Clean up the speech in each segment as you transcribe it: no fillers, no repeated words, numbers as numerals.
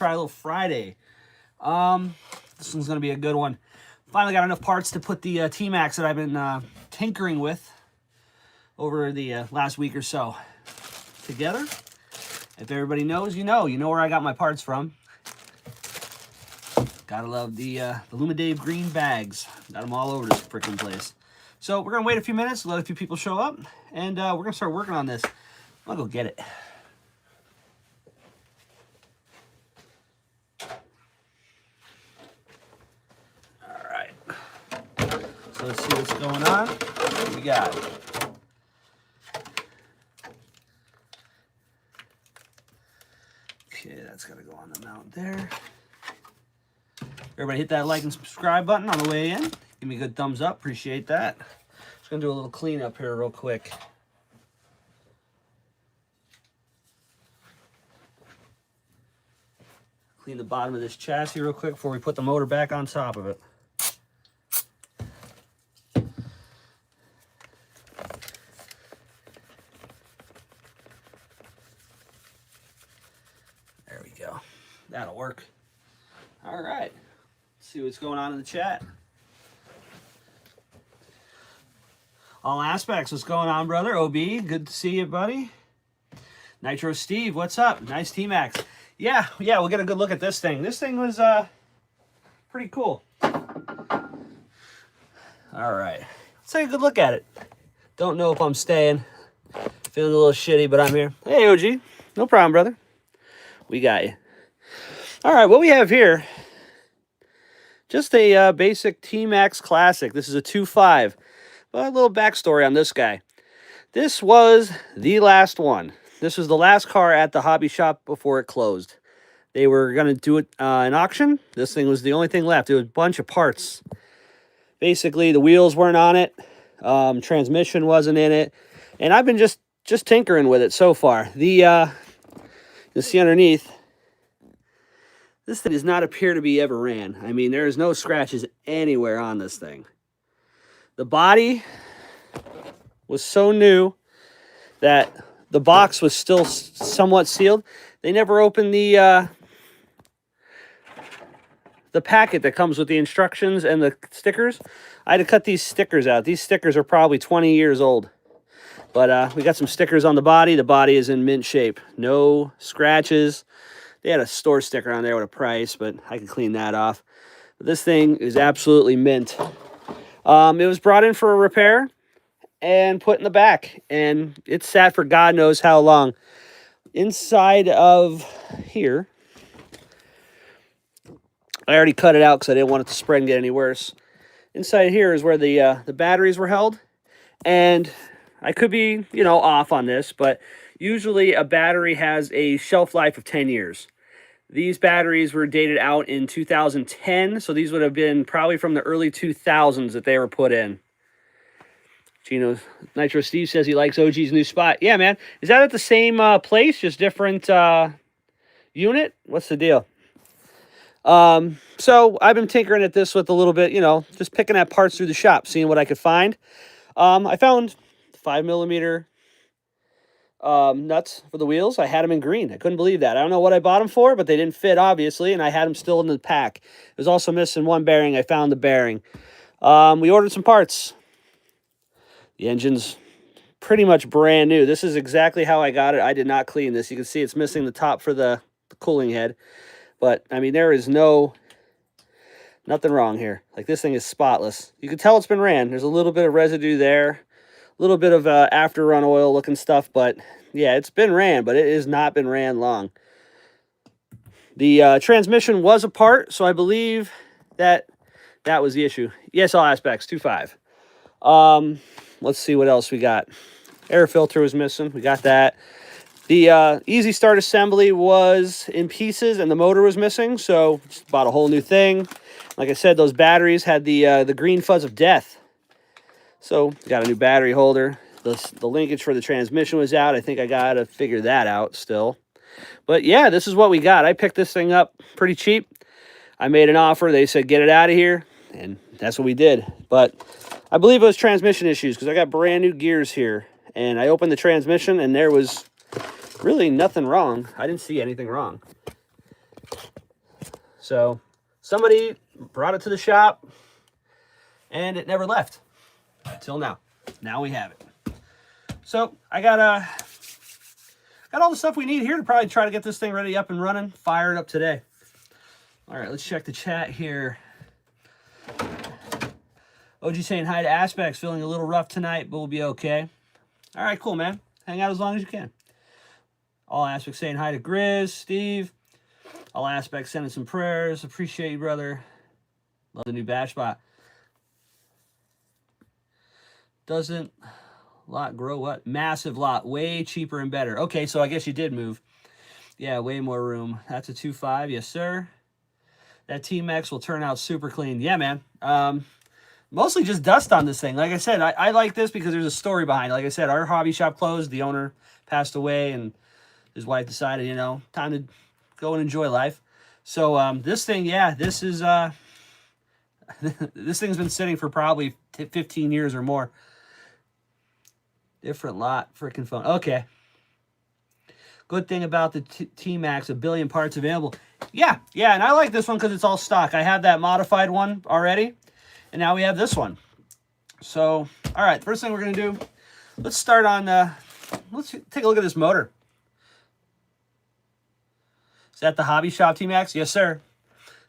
Try a little Friday. This one's gonna be a good one. Finally got enough parts to put the tmaxx that I've been tinkering with over the last week or so together. If everybody knows, you know where I got my parts from. Gotta love the Lumidave green bags. Got them all over this freaking place. So we're gonna wait a few minutes, let a few people show up, and we're gonna start working on this. I'll go get it. All right. So let's see what's going on. What do we got? Okay, that's gotta go on the mount there. Everybody hit that like and subscribe button on the way in. Give me a good thumbs up, appreciate that. Just gonna do a little cleanup here real quick. Clean the bottom of this chassis real quick before we put the motor back on top of it. There we go. That'll work. All right. Let's see what's going on in the chat. All aspects, what's going on, brother? OB, good to see you, buddy. Nitro Steve, what's up? Nice tmaxx. Yeah, we'll get a good look at this thing. This thing was pretty cool. All right, let's take a good look at it. Don't know if I'm staying. Feeling a little shitty, but I'm here. Hey, OG, no problem, brother. We got you. All right, what we have here, just a basic tmaxx Classic. This is a 2.5. But a little backstory on this guy. This was the last one. This was the last car at the hobby shop before it closed. They were going to do it an auction. This thing was the only thing left. It was a bunch of parts. Basically, the wheels weren't on it. Transmission wasn't in it. And I've been just tinkering with it so far. You'll see underneath, this thing does not appear to be ever ran. I mean, there is no scratches anywhere on this thing. The body was so new that the box was still somewhat sealed. They never opened the packet that comes with the instructions and the stickers. I had to cut these stickers out. These stickers are probably 20 years old. But we got some stickers on the body. The body is in mint shape. No scratches. They had a store sticker on there with a price, but I can clean that off. But this thing is absolutely mint. It was brought in for a repair and put in the back, and it sat for God knows how long. Inside of here, I already cut it out because I didn't want it to spread and get any worse. Inside here is where the batteries were held, and I could be, off on this, but usually a battery has a shelf life of 10 years. These batteries were dated out in 2010, so these would have been probably from the early 2000s that they were put in. Nitro Steve says he likes OG's new spot. Yeah, man. Is that at the same place, just different unit? What's the deal? So I've been tinkering at this with a little bit, just picking at parts through the shop, seeing what I could find. I found 5mm nuts for the wheels. I had them in green. I couldn't believe that. I don't know what I bought them for, but they didn't fit, obviously, and I had them still in the pack. It was also missing one bearing. I found the bearing. We ordered some parts. The engine's pretty much brand new. This is exactly how I got it. I did not clean this. You can see it's missing the top for the cooling head. But, I mean, there is nothing wrong here. Like, this thing is spotless. You can tell it's been ran. There's a little bit of residue there. A little bit of after run oil looking stuff, but yeah, it's been ran, but it has not been ran long. The transmission was apart, so I believe that was the issue. Yes, all aspects, 2.5. Let's see what else we got. Air filter was missing. We got that. The easy start assembly was in pieces, and the motor was missing, so just bought a whole new thing. Like I said, those batteries had the green fuzz of death. So, got a new battery holder. The linkage for the transmission was out. I think I got to figure that out still. But yeah, this is what we got. I picked this thing up pretty cheap. I made an offer. They said, get it out of here. And that's what we did. But I believe it was transmission issues because I got brand new gears here. And I opened the transmission and there was really nothing wrong. I didn't see anything wrong. So somebody brought it to the shop, and it never left until now. Now we have it. So I got all the stuff we need here to probably try to get this thing ready, up and running, fire it up today. All right, let's check the chat here. OG saying hi to Aspects, feeling a little rough tonight, but we'll be okay. All right, cool, man. Hang out as long as you can. All Aspects saying hi to Grizz, Steve. All Aspects sending some prayers. Appreciate you, brother. Love the new bash spot. Doesn't lot grow what? Massive lot. Way cheaper and better. Okay, so I guess you did move. Yeah, way more room. That's a 2.5. Yes, sir. That tmaxx will turn out super clean. Yeah, man. Mostly just dust on this thing. Like I said, I like this because there's a story behind it. Like I said, our hobby shop closed. The owner passed away, and his wife decided, you know, time to go and enjoy life. So this thing, yeah, this is this thing's been sitting for probably 15 years or more. Different lot, freaking phone. Okay. Good thing about the tmaxx, 1 billion parts available. Yeah, and I like this one because it's all stock. I have that modified one already, and now we have this one. So, all right, first thing we're going to do, let's start on, let's take a look at this motor. Is that the Hobby Shop tmaxx? Yes, sir.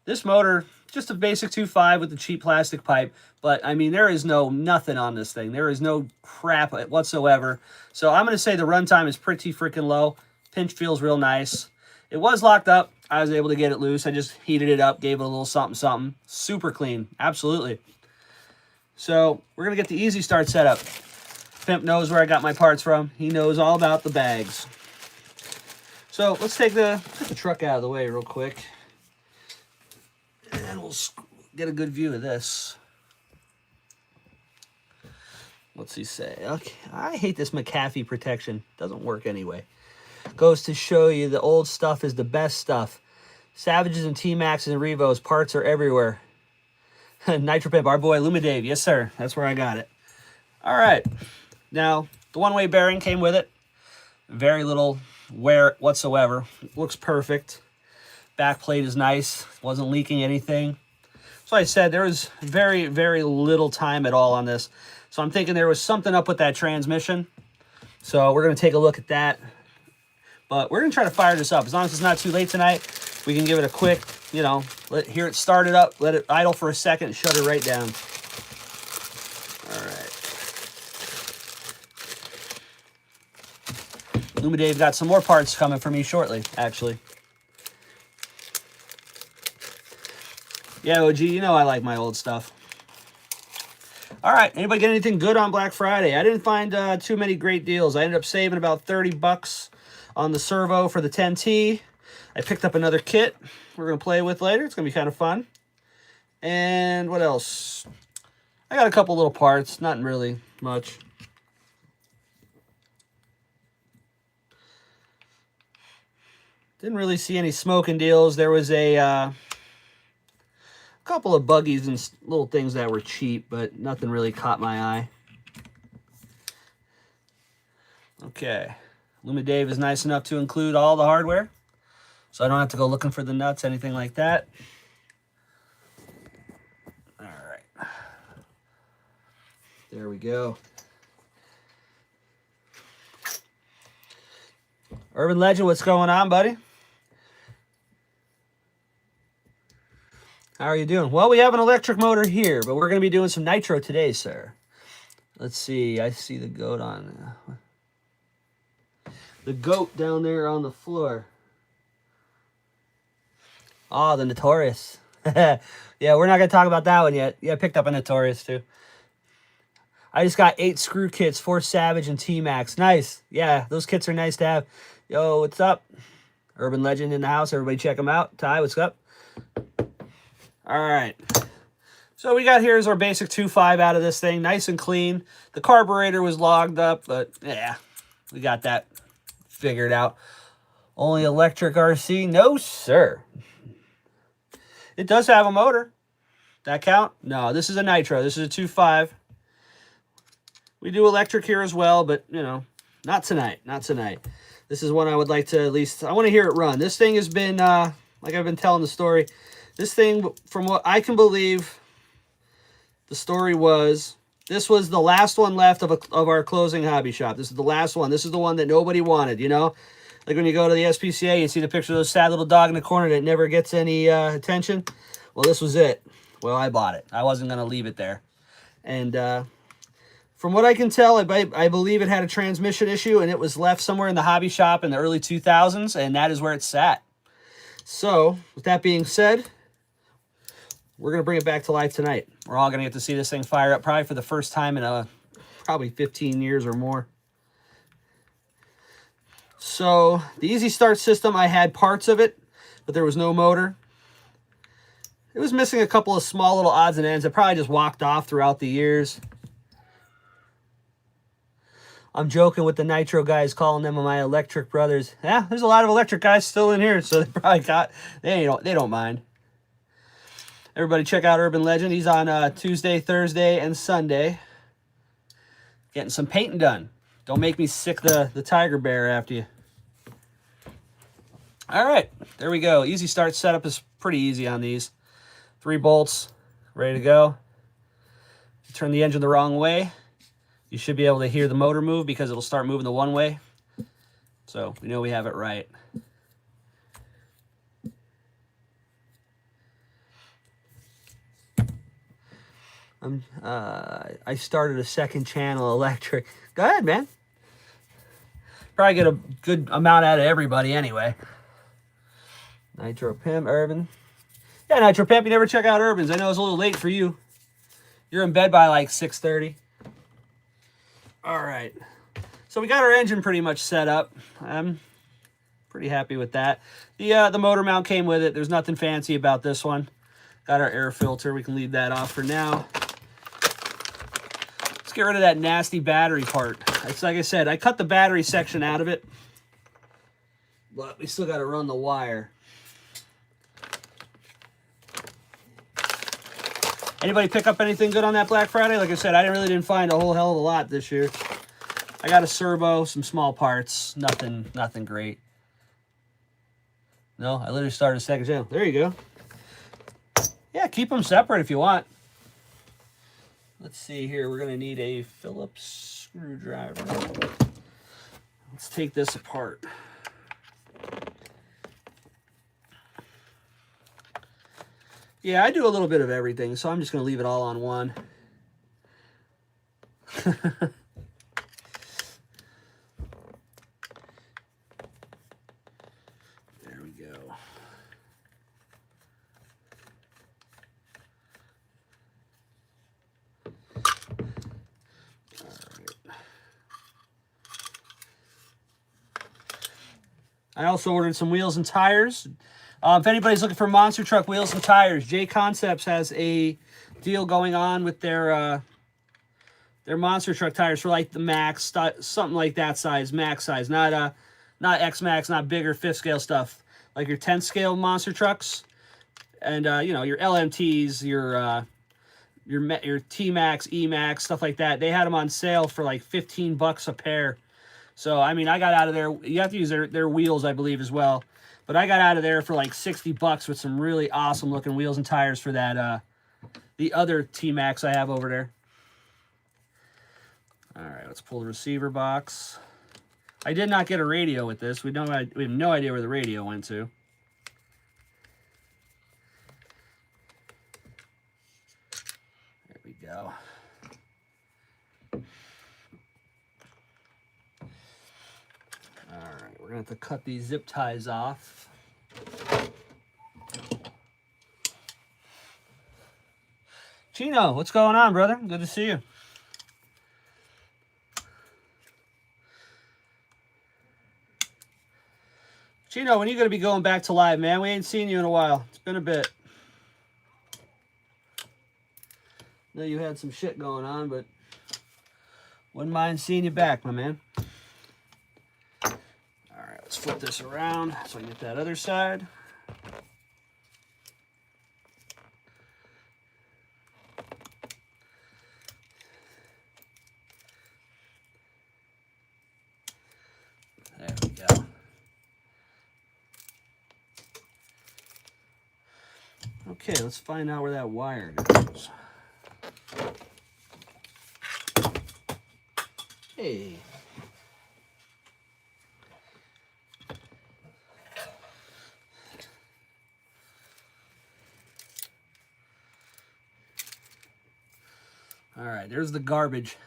This motor, just a basic 2.5 with the cheap plastic pipe, but, I mean, there is nothing on this thing. There is no crap whatsoever. So I'm going to say the runtime is pretty freaking low. Pinch feels real nice. It was locked up. I was able to get it loose. I just heated it up, gave it a little something. Super clean. Absolutely. So we're going to get the easy start set up. Pimp knows where I got my parts from. He knows all about the bags. So let's take the truck out of the way real quick. And we'll get a good view of this. What's he say? Okay, I hate this McAfee protection. Doesn't work anyway. Goes to show you the old stuff is the best stuff. Savages and tmaxx's and Revos, parts are everywhere. Nitro Pimp, our boy Lumidave. Yes, sir. That's where I got it. All right. Now, the one-way bearing came with it. Very little wear whatsoever. Looks perfect. Back plate is nice. Wasn't leaking anything. So I said there was very, very little time at all on this. So I'm thinking there was something up with that transmission. So we're going to take a look at that. But we're going to try to fire this up. As long as it's not too late tonight, we can give it a quick, you know, hear it start it up, let it idle for a second, and shut it right down. All right. Lumidave got some more parts coming for me shortly, actually. Yeah, OG, you know I like my old stuff. All right, anybody get anything good on Black Friday? I didn't find too many great deals. I ended up saving about 30 bucks on the servo for the 10T. I picked up another kit we're going to play with later. It's going to be kind of fun. And what else? I got a couple little parts. Nothing really much. Didn't really see any smoking deals. There was a couple of buggies and little things that were cheap, but nothing really caught my eye. Okay. Lumidave is nice enough to include all the hardware, so I don't have to go looking for the nuts, anything like that. All right. There we go. Urban Legend, what's going on, buddy? How are you doing? Well, we have an electric motor here, but we're going to be doing some nitro today, sir. Let's see. I see the goat on... the goat down there on the floor. Oh, the Notorious. Yeah, we're not going to talk about that one yet. Yeah, I picked up a Notorious, too. I just got 8 screw kits, 4 Savage and tmaxx. Nice. Yeah, those kits are nice to have. Yo, what's up? Urban Legend in the house. Everybody check him out. Ty, what's up? All right. So we got here is our basic 2.5 out of this thing. Nice and clean. The carburetor was logged up, but yeah, we got that figured out. Only electric RC? No, sir. It does have a motor. That count? No, this is a nitro. This is a 2.5. We do electric here as well, but, you know, not tonight. Not tonight. This is one I would like to at least... I want to hear it run. This thing has been like I've been telling the story. This thing, from what I can believe, the story was, this was the last one left of our closing hobby shop. This is the last one. This is the one that nobody wanted, you know? Like when you go to the SPCA, you see the picture of those sad little dog in the corner that never gets any attention. Well, this was it. Well, I bought it. I wasn't going to leave it there. And from what I can tell, I believe it had a transmission issue, and it was left somewhere in the hobby shop in the early 2000s, and that is where it sat. So, with that being said, we're going to bring it back to life tonight. We're all going to get to see this thing fire up probably for the first time in probably 15 years or more. So, the Easy Start system, I had parts of it, but there was no motor. It was missing a couple of small little odds and ends that probably just walked off throughout the years. I'm joking with the Nitro guys, calling them my electric brothers. Yeah, there's a lot of electric guys still in here, so they probably they don't mind. Everybody check out Urban Legend. He's on Tuesday, Thursday, and Sunday. Getting some painting done. Don't make me sick the Tiger Bear after you. All right, there we go. Easy Start setup is pretty easy on these. 3 bolts, ready to go. If you turn the engine the wrong way, you should be able to hear the motor move because it'll start moving the one way. So we know we have it right. I started a second channel electric. Go ahead, man. Probably get a good amount out of everybody anyway. Nitro Pimp, Urban. Yeah, Nitro Pimp, you never check out Urban's. I know it's a little late for you. You're in bed by like 6:30. All right. So we got our engine pretty much set up. I'm pretty happy with that. The motor mount came with it. There's nothing fancy about this one. Got our air filter. We can leave that off for now. Let's get rid of that nasty battery part. It's like I said, I cut the battery section out of it, but we still got to run the wire. Anybody pick up anything good on that Black Friday? Like I said, I really didn't find a whole hell of a lot this year. I got a servo, some small parts, nothing great. No, I literally started a second channel. There you go. Yeah, keep them separate if you want. Let's see here. We're going to need a Phillips screwdriver. Let's take this apart. Yeah, I do a little bit of everything, so I'm just going to leave it all on one. There we go. I also ordered some wheels and tires. If anybody's looking for monster truck wheels and tires, J Concepts has a deal going on with their monster truck tires for like the max, something like that size, max size, not X Max, not bigger 5th scale stuff, like your 10th scale monster trucks, and you know, your LMTs, your tmaxx, emax, stuff like that. They had them on sale for like $15 a pair. So I mean, I got out of there. You have to use their wheels, I believe, as well. But I got out of there for like $60 with some really awesome looking wheels and tires for that the other tmaxx I have over there. All right, let's pull the receiver box. I did not get a radio with this. We have no idea where the radio went to. There we go. All right, we're going to have to cut these zip ties off. Chino, what's going on, brother? Good to see you. Chino, when are you going to be going back to live, man? We ain't seen you in a while. It's been a bit. I know you had some shit going on, but wouldn't mind seeing you back, my man. All right, let's flip this around so I can get that other side. There we go. Okay, let's find out where that wire goes. Hey. All right, there's the garbage.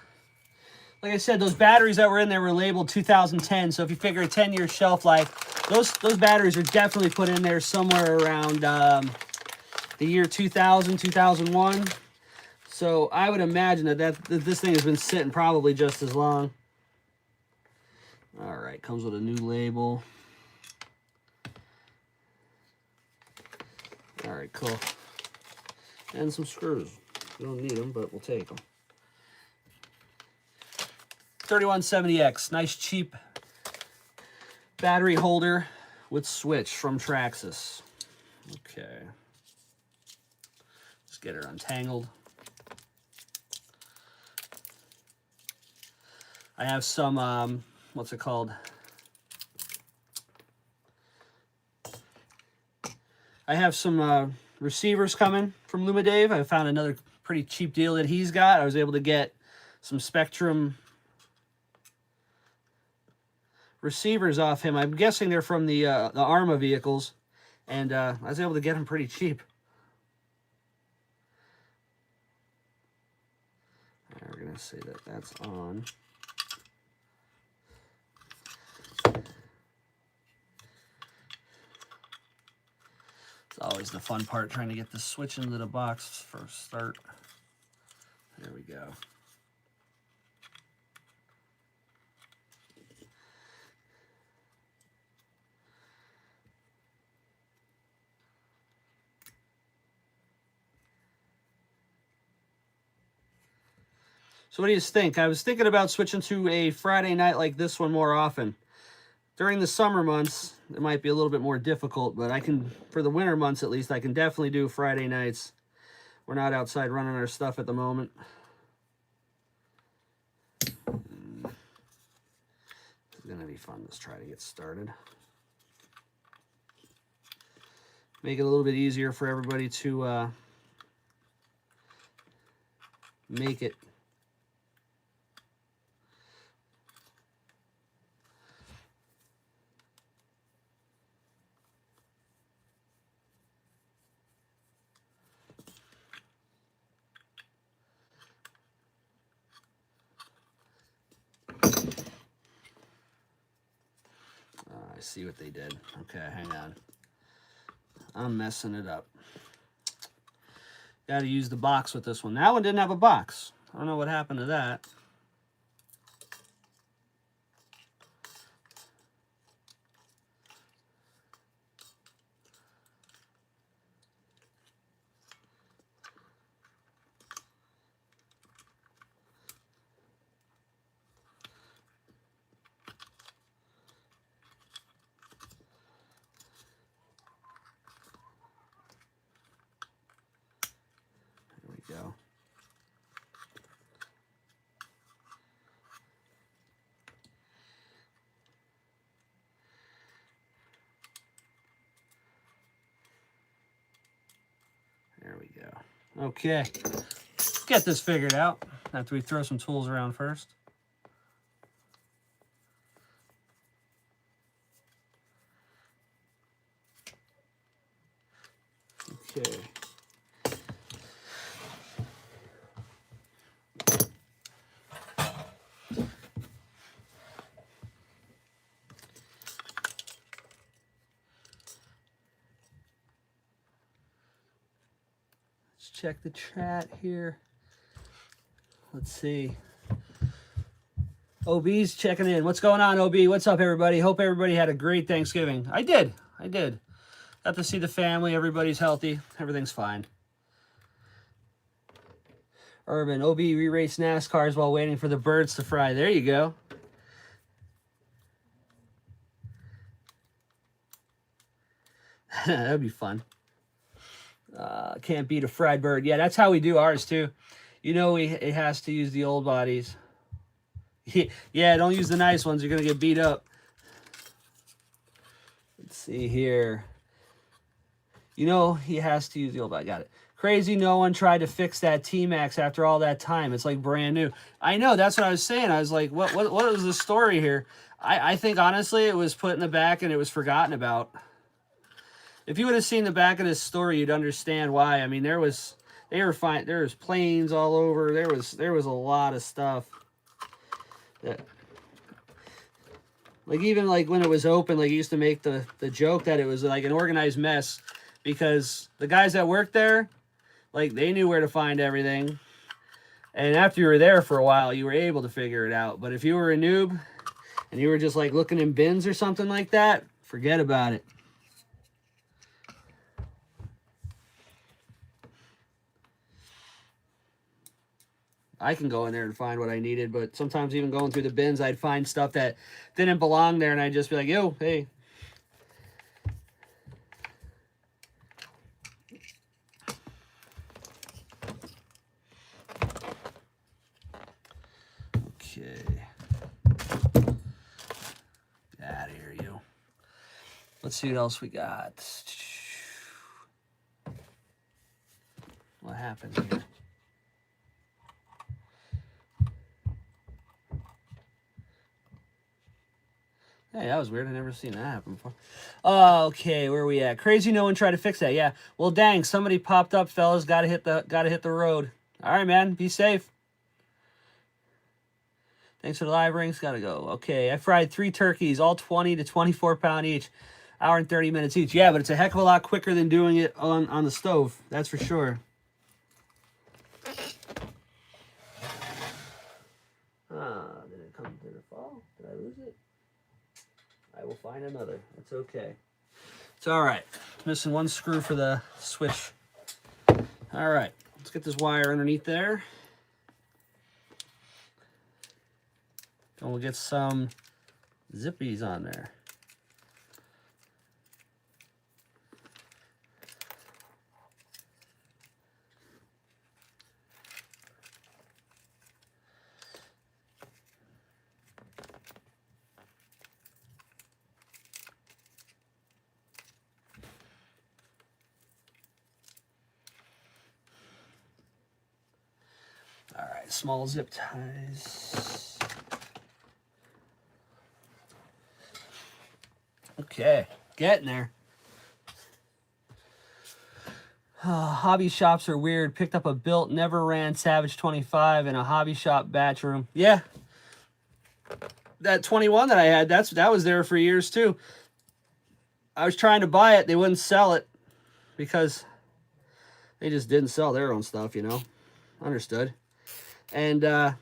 Like I said, those batteries that were in there were labeled 2010, so if you figure a 10-year shelf life, those batteries are definitely put in there somewhere around the year 2000, 2001. So I would imagine that this thing has been sitting probably just as long. All right, comes with a new label. All right, cool. And some screws. We don't need them, but we'll take them. 3170X, nice cheap battery holder with switch from Traxxas. Okay. Let's get her untangled. I have some, what's it called? I have some receivers coming from Lumadave. I found another pretty cheap deal that he's got. I was able to get some Spectrum receivers off him. I'm guessing they're from the Arma vehicles, and I was able to get them pretty cheap. All right, we're gonna say that that's on. It's always the fun part, trying to get the switch into the box for a start. There we go. So what do you think? I was thinking about switching to a Friday night like this one more often. During the summer months, it might be a little bit more difficult, but I can, for the winter months at least, I can definitely do Friday nights. We're not outside running our stuff at the moment. It's going to be fun. Let's try to get started. Make it a little bit easier for everybody to make it. I see what they did. Okay, hang on. I'm messing it up. Got to use the box with this one. That one didn't have a box. I don't know what happened to that. Go. There we go. Okay. Let's get this figured out after we throw some tools around first. Okay. Check the chat here. Let's see. OB's checking in. What's going on, OB? What's up, everybody? Hope everybody had a great Thanksgiving. I did. Got to see the family. Everybody's healthy. Everything's fine. Urban, OB re-race NASCARs while waiting for the birds to fry. There you go. That'd be fun. Can't beat a fried bird. Yeah, that's how we do ours too. You know, it has to use the old bodies. Yeah, don't use the nice ones. You're gonna get beat up. Let's see here. You know he has to use the old. I got it. Crazy no one tried to fix that tmaxx after all that time. It's like brand new. I know, that's what I was saying. I was like, what was the story here? I think honestly it was put in the back and it was forgotten about. If you would have seen the back of this story, you'd understand why. I mean, they were fine. There was planes all over. There was a lot of stuff. That, like even like when it was open, like he used to make the joke that it was like an organized mess because the guys that worked there, like they knew where to find everything. And after you were there for a while, you were able to figure it out. But if you were a noob and you were just like looking in bins or something like that, forget about it. I can go in there and find what I needed, but sometimes even going through the bins, I'd find stuff that didn't belong there, and I'd just be like, yo, hey. Okay. Get out of here, you. Let's see what else we got. What happened here? Hey, that was weird. I never seen that happen before. Okay, where are we at? Crazy no one tried to fix that. Yeah. Well, dang, somebody popped up, fellas. Gotta hit the road. All right, man. Be safe. Thanks for the live rings. Gotta go. Okay, I fried 3 turkeys, all 20 to 24 pound each. Hour and 30 minutes each. Yeah, but it's a heck of a lot quicker than doing it on the stove. That's for sure. Did it come? Did it fall? Did I lose it? I will find another. It's okay. It's all right. Missing one screw for the switch. All right. Let's get this wire underneath there. And we'll get some zippies on there. All right, small zip ties. Okay, getting there. Hobby shops are weird. Picked up a built, never ran Savage 25 in a hobby shop batch room. Yeah, that 21 that I had, that was there for years too. I was trying to buy it, they wouldn't sell it because they just didn't sell their own stuff, you know. Understood. And I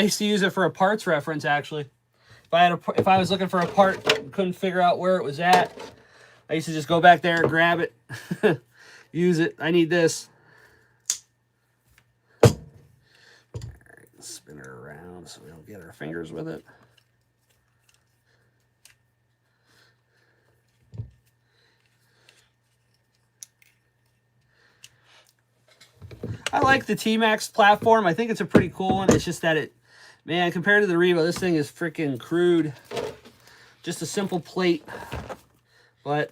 used to use it for a parts reference, actually. If I was looking for a part and couldn't figure out where it was at, I used to just go back there and grab it, use it. I need this. All right, spin her around so we don't get our fingers with it. I like the tmaxx platform. I think it's a pretty cool one. It's just that it, man, compared to the Revo, this thing is freaking crude. Just a simple plate, but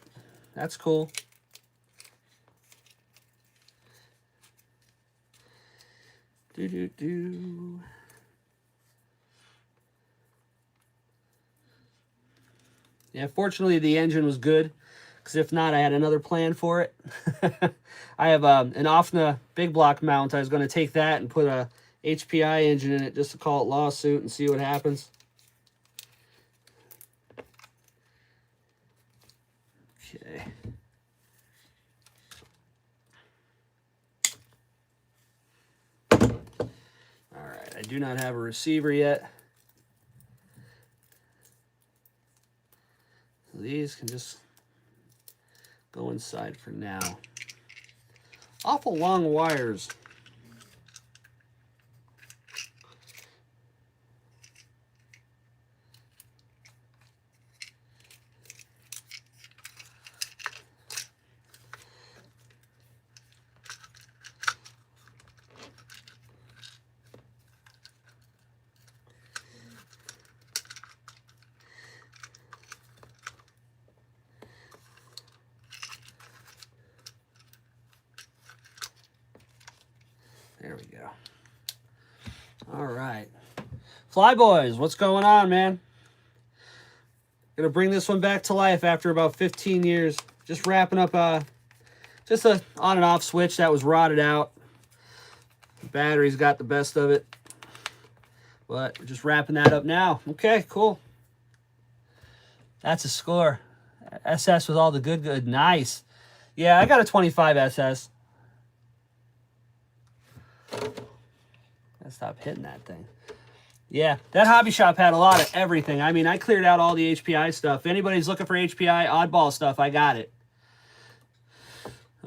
that's cool. Do. Yeah, fortunately the engine was good, because if not, I had another plan for it. I have an OFNA big block mount. I was going to take that and put a HPI engine in it just to call it lawsuit and see what happens. Okay. All right, I do not have a receiver yet. So these can just go inside for now. Awful long wires. There we go. All right. Fly Boys, what's going on, man? Gonna bring this one back to life after about 15 years. Just wrapping up just a on and off switch that was rotted out. The battery's got the best of it. But we're just wrapping that up now. Okay, cool. That's a score. SS with all the good. Nice. Yeah, I got a 25 SS. Gotta stop hitting that thing. Yeah, that hobby shop had a lot of everything. I mean, I cleared out all the HPI stuff. If anybody's looking for HPI oddball stuff, I got it.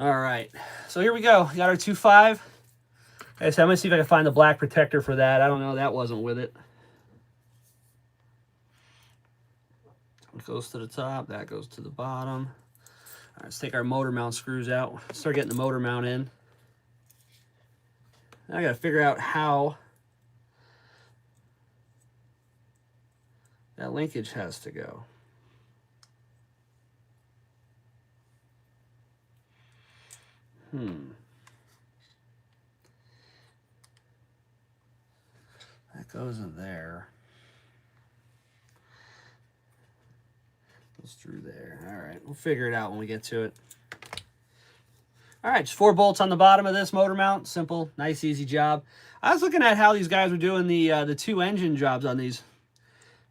All right. So here we go. We got our 2.5. Okay, so I'm going to see if I can find the black protector for that. I don't know. That wasn't with it. It goes to the top. That goes to the bottom. All right, let's take our motor mount screws out. Start getting the motor mount in. Now I got to figure out how that linkage has to go. That goes in there. Goes through there. All right, we'll figure it out when we get to it. All right, just 4 bolts on the bottom of this motor mount. Simple, nice, easy job. I was looking at how these guys were doing the 2 engine jobs on these.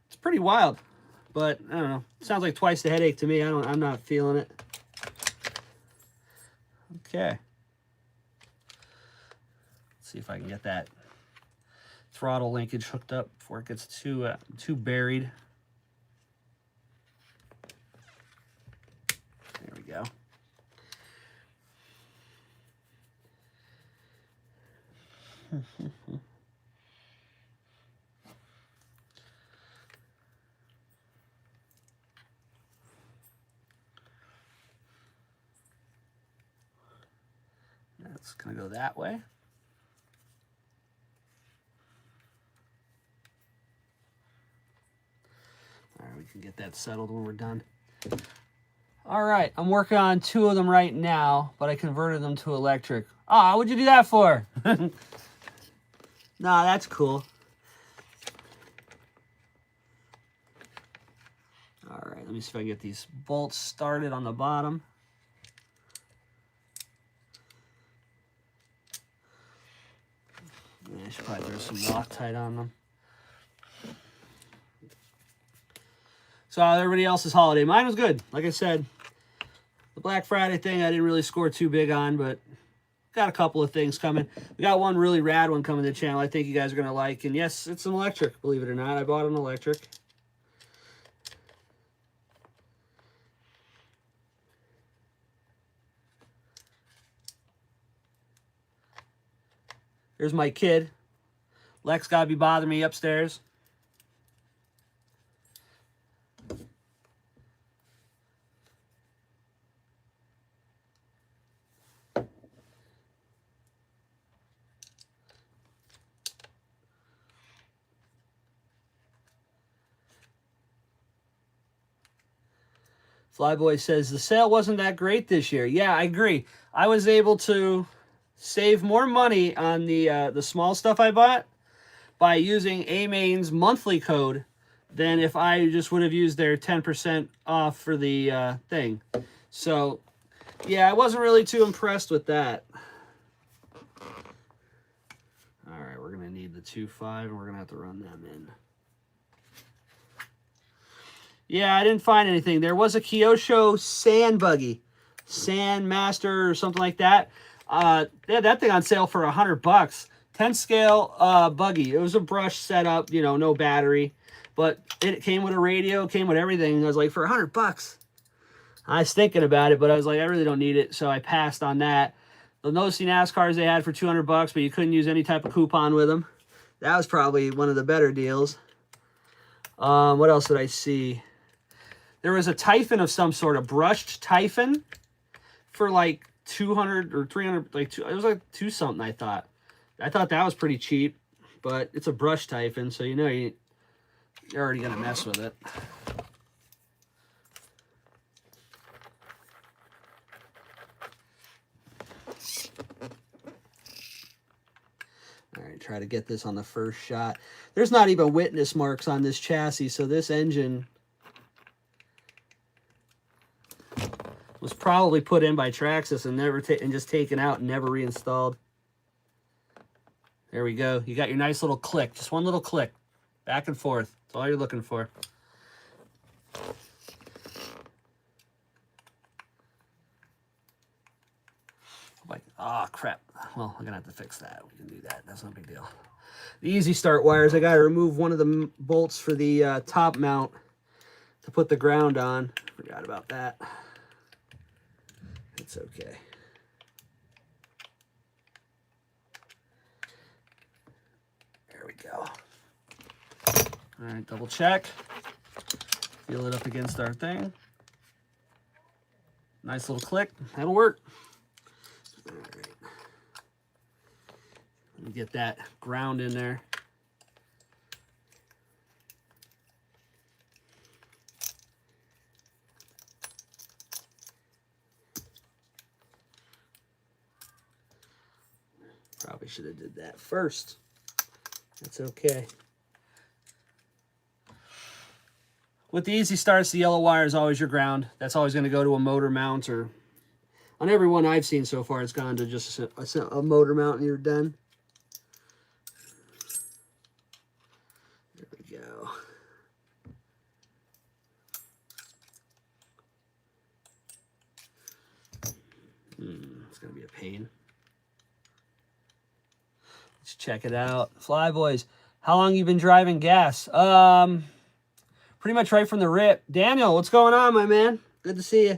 It's pretty wild, but I don't know. Sounds like twice the headache to me. I'm not feeling it. Okay. Let's see if I can get that throttle linkage hooked up before it gets too buried. There we go. That's going to go that way. All right, we can get that settled when we're done. All right, I'm working on 2 of them right now, but I converted them to electric. Ah, what'd you do that for? Nah, that's cool. All right, let me see if I can get these bolts started on the bottom. Yeah, I should probably throw some Loctite on them. So everybody else's holiday. Mine was good. Like I said, the Black Friday thing I didn't really score too big on, but got a couple of things coming. We got one really rad one coming to the channel I think you guys are going to like. And yes, it's an electric, believe it or not. I bought an electric. Here's my kid. Lex got to be bothering me upstairs. Flyboy says, the sale wasn't that great this year. Yeah, I agree. I was able to save more money on the small stuff I bought by using A-Main's monthly code than if I just would have used their 10% off for the thing. So, yeah, I wasn't really too impressed with that. All right, we're going to need the 2.5, and we're going to have to run them in. Yeah, I didn't find anything. There was a Kyosho sand buggy, Sand Master or something like that. They had that thing on sale for $100. 10 scale buggy. It was a brush setup, you know, no battery, but it came with a radio, came with everything. I was like, for $100. I was thinking about it, but I was like, I really don't need it, so I passed on that. The no-see NASCARs they had for $200, but you couldn't use any type of coupon with them. That was probably one of the better deals. What else did I see? There was a Typhon of some sort, a brushed Typhon for like 200 or 300, like it was like 2 something, I thought. I thought that was pretty cheap, but it's a brush Typhon, so you know you're already going to mess with it. try to get this on the first shot. There's not even witness marks on this chassis, so this engine was probably put in by Traxxas and just taken out and never reinstalled. There we go. You got your nice little click. Just one little click. Back and forth. That's all you're looking for. Like, oh, crap. Well, I'm going to have to fix that. We can do that. That's no big deal. The easy start wires, I got to remove one of the bolts for the top mount to put the ground on. Forgot about that. It's okay. There we go. All right, double check. Feel it up against our thing. Nice little click. That'll work. All right. Let me get that ground in there. Probably should have did that first. That's okay. With the easy starts, the yellow wire is always your ground. That's always going to go to a motor mount, or on every one I've seen so far, it's gone to just a motor mount and you're done. There we go. It's going to be a pain. Let's check it out. Flyboys, how long you been driving gas? Pretty much right from the rip. Daniel, what's going on, my man? Good to see you.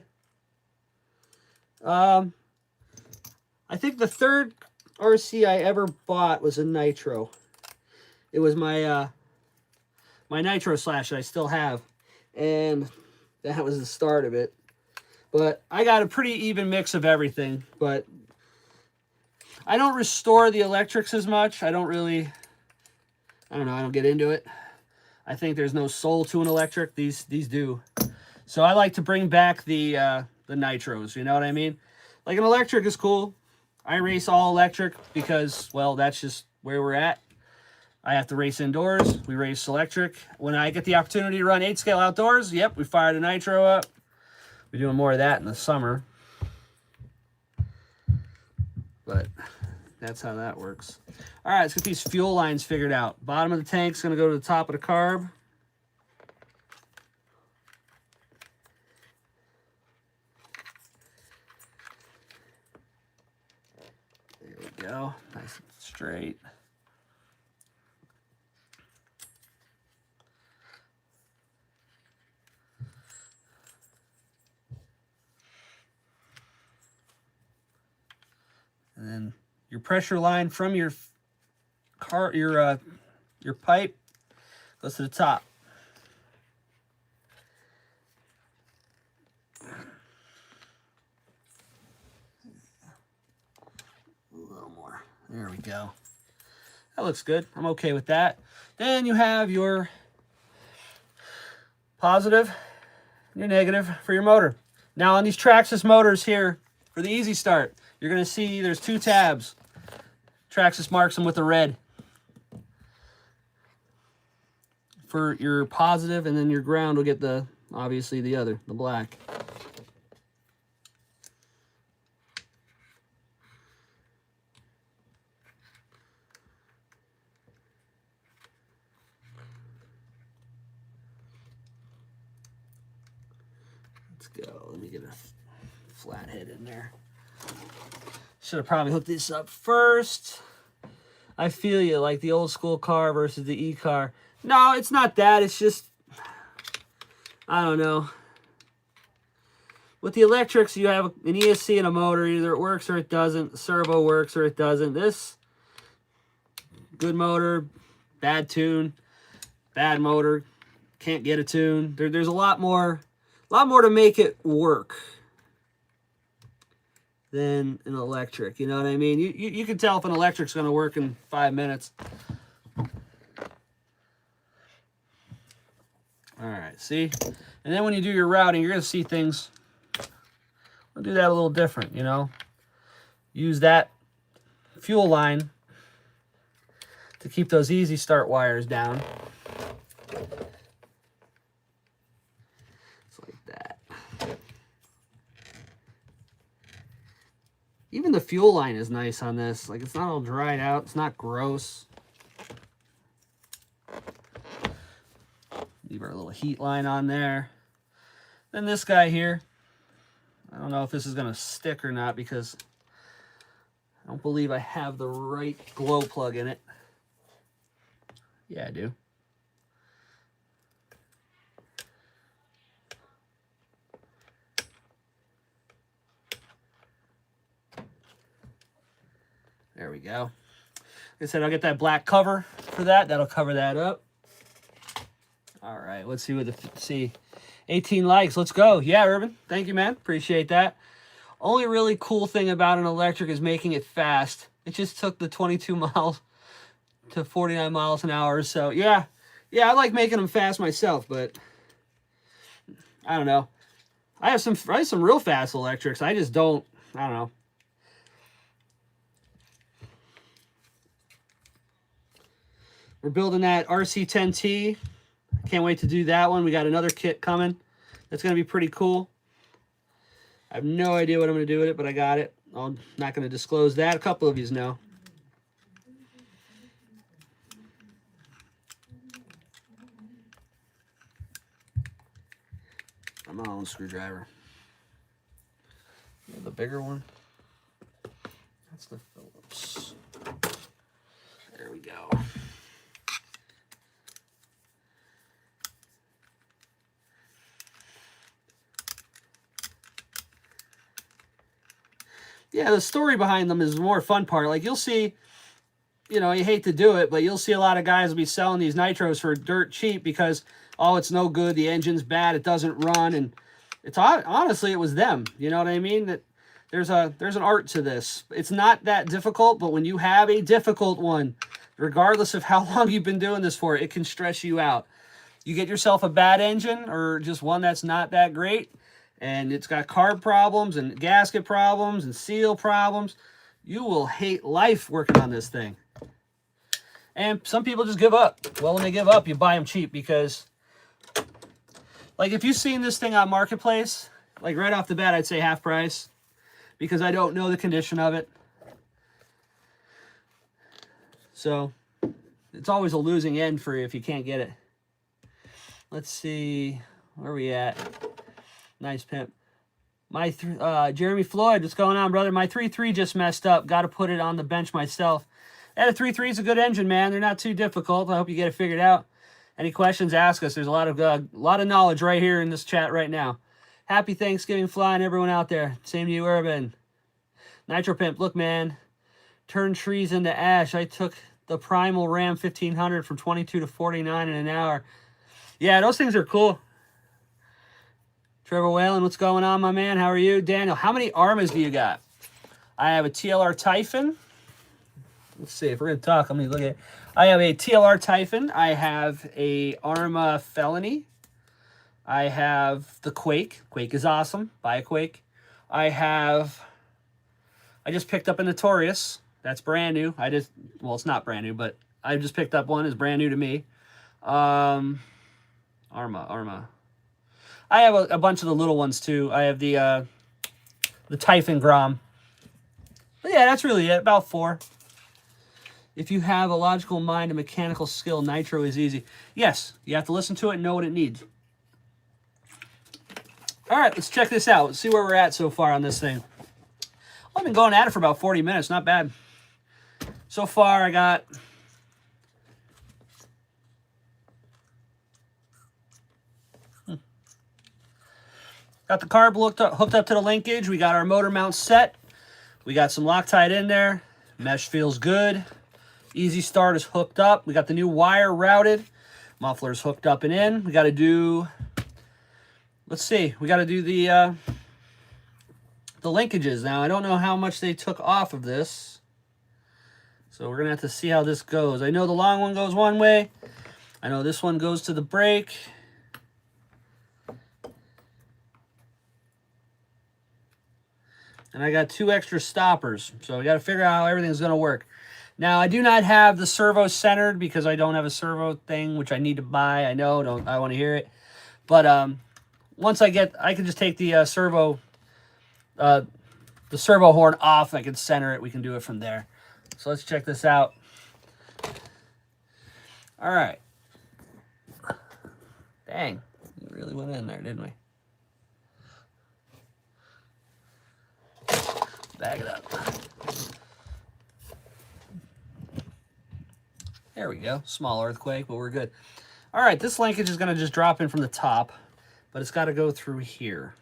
I think the third RC I ever bought was a nitro. It was my my nitro slash that I still have, and that was the start of it. But I got a pretty even mix of everything. But I don't restore the electrics as much. I don't know. I don't get into it. I think there's no soul to an electric. These do. So I like to bring back the nitros. You know what I mean? Like, an electric is cool. I race all electric because, well, that's just where we're at. I have to race indoors. We race electric. When I get the opportunity to run 8-scale outdoors, yep, we fired a nitro up. We're doing more of that in the summer. But that's how that works. All right, let's get these fuel lines figured out. Bottom of the tank's going to go to the top of the carb. There we go. Nice and straight. And then your pressure line from your pipe goes to the top. A little more. There we go. That looks good. I'm okay with that. Then you have your positive and your negative for your motor. Now, on these Traxxas motors here, for the easy start, you're going to see there's 2 tabs. Traxxas marks them with a red for your positive, and then your ground will get the, obviously, the black. Let's go. Let me get a flathead in there. Should have probably hooked this up first. I feel you, like the old school car versus the e-car. No, it's not that. It's just, I don't know. With the electrics, you have an ESC and a motor. Either it works or it doesn't. Servo works or it doesn't. This, good motor, bad tune, bad motor, can't get a tune. There's a lot more to make it work than an electric. You know what I mean? You can tell if an electric's going to work in 5 minutes. All right, see? And then when you do your routing, you're going to see things. We'll do that a little different, you know? Use that fuel line to keep those easy start wires down. It's like that. Even the fuel line is nice on this. Like, it's not all dried out. It's not gross. Leave our little heat line on there. Then this guy here. I don't know if this is going to stick or not because I don't believe I have the right glow plug in it. Yeah, I do. There we go. Like I said, I'll get that black cover for that. That'll cover that up. All right, let's see what the 18 likes. Let's go. Yeah, Urban. Thank you, man. Appreciate that. Only really cool thing about an electric is making it fast. It just took the 22 miles to 49 miles an hour. So, yeah. Yeah, I like making them fast myself, but I don't know. I have some real fast electrics. I just don't, I don't know. We're building that RC10T. Can't wait to do that one. We got another kit coming. That's going to be pretty cool. I have no idea what I'm going to do with it, but I got it. I'm not going to disclose that. A couple of you know. I'm my own screwdriver. The bigger one. That's the Phillips. There we go. Yeah, the story behind them is the more fun part. Like, you'll see, you know, you hate to do it, but you'll see a lot of guys will be selling these nitros for dirt cheap because, oh, it's no good, the engine's bad, it doesn't run, and it's honestly, it was them. You know what I mean? That there's an art to this. It's not that difficult, but when you have a difficult one, regardless of how long you've been doing this for, it can stress you out. You get yourself a bad engine or just one that's not that great, and it's got carb problems and gasket problems and seal problems, you will hate life working on this thing. And some people just give up. Well, when they give up, you buy them cheap because, like, if you've seen this thing on Marketplace, like right off the bat, I'd say half price because I don't know the condition of it. So it's always a losing end for you if you can't get it. Let's see, where are we at? Nice pimp. My Jeremy Floyd, what's going on, brother? My 3.3 just messed up. Got to put it on the bench myself. Yeah, the 3.3 is a good engine, man. They're not too difficult. I hope you get it figured out. Any questions, ask us. There's a lot of knowledge right here in this chat right now. Happy Thanksgiving flying, everyone out there. Same to you, Urban. Nitro Pimp, look, man. Turn trees into ash. I took the Primal Ram 1500 from 22 to 49 in an hour. Yeah, those things are cool. Trevor Whalen, what's going on, my man? How are you? Daniel, how many Armas do you got? I have a TLR Typhon. Let's see, if we're going to talk, let me look at it. I have a TLR Typhon. I have a Arma Felony. I have the Quake. Quake is awesome. Buy a Quake. I just picked up a Notorious. That's brand new. Well, it's not brand new, but I just picked up one. It's brand new to me. Arma. I have a bunch of the little ones, too. I have the Typhon Grom. But yeah, that's really it. About 4. If you have a logical mind and mechanical skill, nitro is easy. Yes, you have to listen to it and know what it needs. All right, let's check this out. Let's see where we're at so far on this thing. Well, I've been going at it for about 40 minutes. Not bad. So far, I got... Got the carb hooked up to the linkage. We got our motor mount set. We got some Loctite in there. Mesh feels good. Easy Start is hooked up. We got the new wire routed. Muffler's hooked up and in. We got to do... Let's see. We got to do the linkages. Now, I don't know how much they took off of this. So we're going to have to see how this goes. I know the long one goes one way. I know this one goes to the brake. And I got 2 extra stoppers. So we got to figure out how everything's going to work. Now, I do not have the servo centered because I don't have a servo thing, which I need to buy. I know, I want to hear it. But once I can just take the servo horn off. I can center it. We can do it from there. So let's check this out. All right. Dang, we really went in there, didn't we? Bag it up. There we go. Small earthquake, but we're good. All right, this linkage is going to just drop in from the top, but it's got to go through here.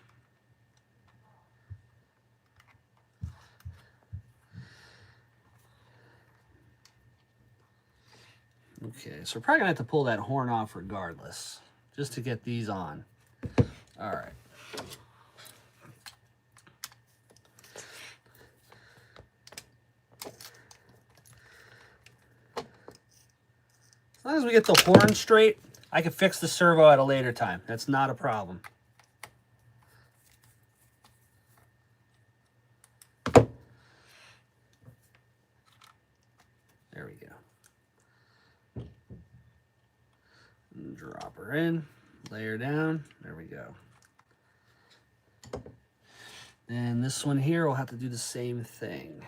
Okay, so we're probably going to have to pull that horn off regardless, just to get these on. All right. As long as we get the horn straight, I can fix the servo at a later time. That's not a problem. There we go. Drop her in, lay her down. There we go. And this one here, we'll have to do the same thing.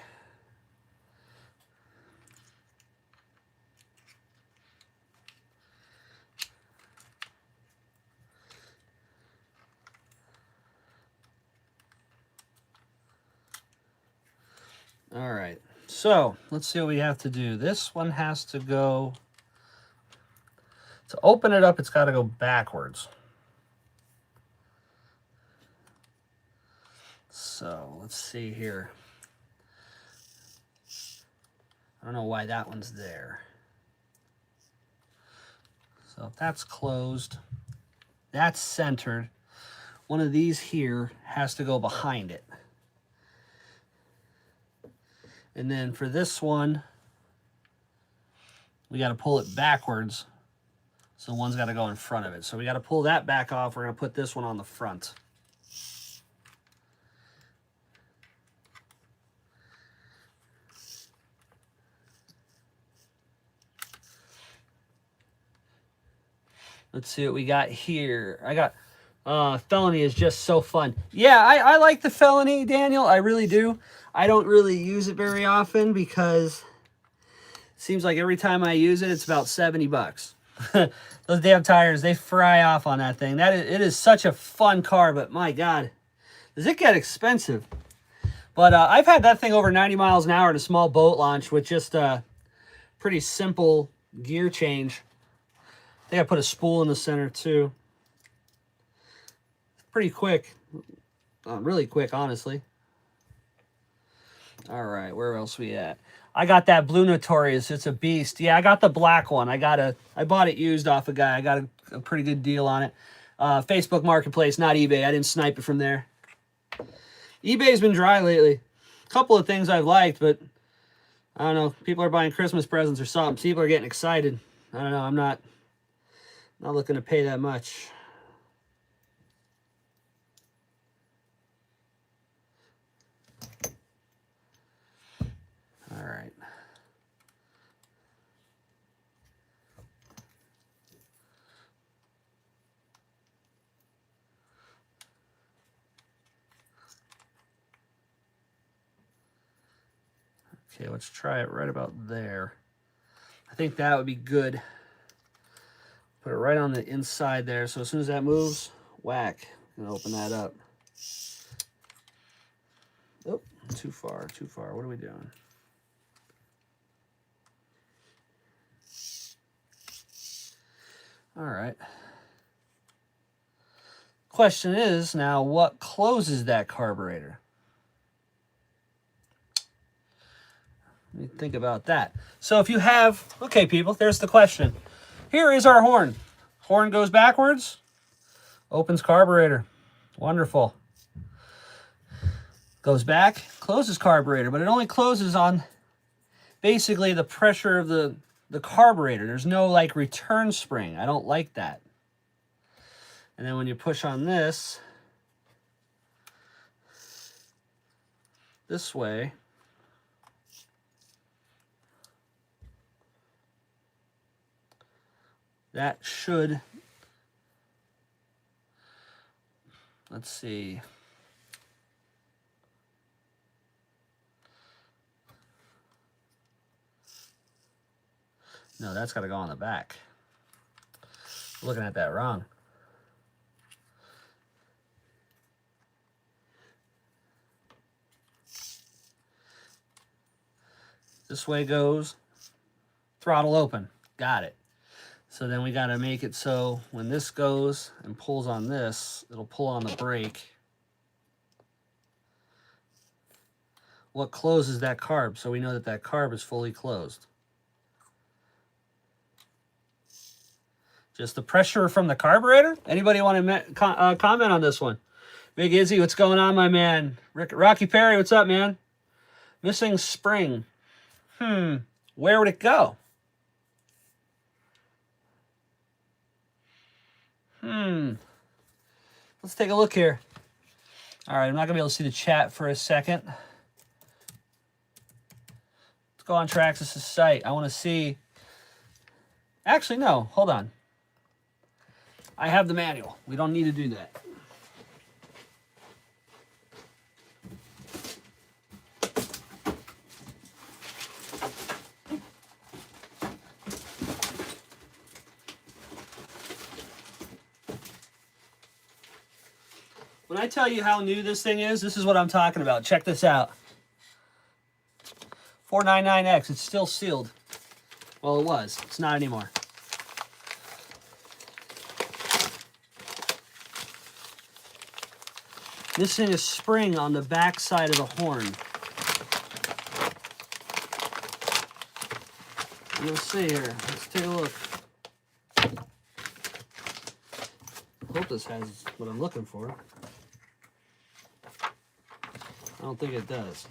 All right, so let's see what we have to do. This one has to go, to open it up, it's got to go backwards. So let's see here. I don't know why that one's there. So if that's closed, that's centered. One of these here has to go behind it. And then for this one, we got to pull it backwards. So one's got to go in front of it. So we got to pull that back off. We're going to put this one on the front. Let's see what we got here. I got Felony is just so fun. Yeah, I like the Felony, Daniel. I really do. I don't really use it very often because it seems like every time I use it, it's about 70 bucks. Those damn tires, they fry off on that thing. It is such a fun car, but my God, does it get expensive? But I've had that thing over 90 miles an hour at a small boat launch with just a pretty simple gear change. I think I put a spool in the center too. Pretty quick. Really quick, honestly. All right, where else we at? I got that Blue Notorious. It's a beast. Yeah, I got the black one. I bought it used off a guy. I got a pretty good deal on it. Facebook Marketplace, not eBay. I didn't snipe it from there. eBay's been dry lately. A couple of things I've liked, but I don't know. People are buying Christmas presents or something. People are getting excited. I don't know. I'm not looking to pay that much. All right. Okay, let's try it right about there. I think that would be good. Put it right on the inside there, so as soon as that moves, whack. I'm gonna open that up. Oh, too far, too far. What are we doing? All right. Question is now, what closes that carburetor? Let me think about that. So if you have, okay, people, there's the question. Here is our horn. Horn goes backwards, opens carburetor. Wonderful. Goes back, closes carburetor, but it only closes on basically the pressure of the carburetor. There's no like return spring. I don't like that. And then when you push on this way, That should, let's see. No, that's got to go on the back. Looking at that wrong. This way goes throttle open. Got it. So then we got to make it so when this goes and pulls on this, it'll pull on the brake. What closes that carb, so we know that that carb is fully closed. Just the pressure from the carburetor? Anybody want to comment on this one? Big Izzy, what's going on, my man? Rocky Perry, what's up, man? Missing spring. Where would it go? Let's take a look here. All right, I'm not going to be able to see the chat for a second. Let's go on Traxxas' site. I want to see... Actually, no. Hold on. I have the manual. We don't need to do that. When I tell you how new this thing is, this is what I'm talking about. Check this out. 499X. It's still sealed. Well, it was. It's not anymore. Missing a spring on the back side of the horn. Let's see here. Let's take a look. I hope this has what I'm looking for. I don't think it does.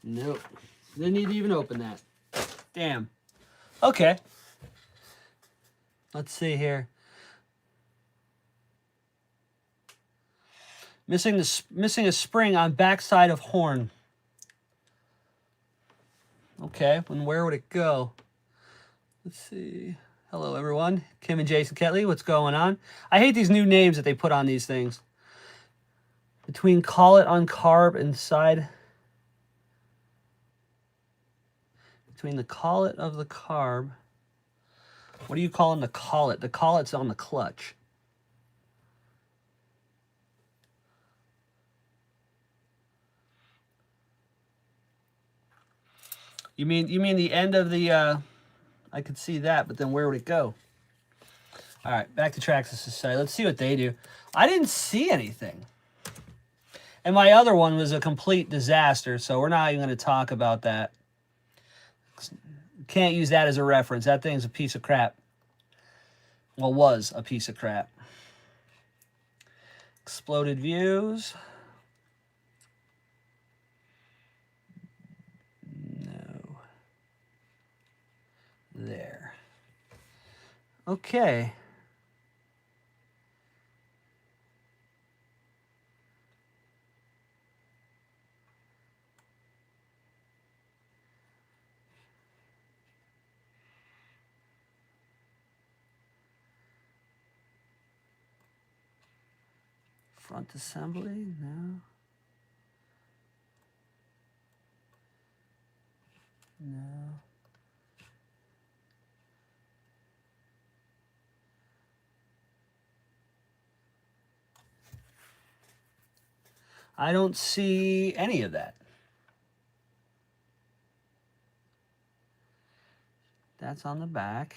Nope. Didn't need to even open that. Damn. Okay. Let's see here. Missing a spring on backside of horn. Okay, and where would it go? Let's see. Hello, everyone. Kim and Jason Ketley, what's going on? I hate these new names that they put on these things. Between collet on carb and side. Between the collet of the carb. What are you calling the collet? The collet's on the clutch. You mean the end of the, I could see that, but then where would it go? All right, back to Traxxas' site. Let's see what they do. I didn't see anything. And my other one was a complete disaster, so we're not even going to talk about that. Can't use that as a reference. That thing's a piece of crap. Well, was a piece of crap. Exploded views. There. Okay. Front assembly? No. No. I don't see any of that. That's on the back.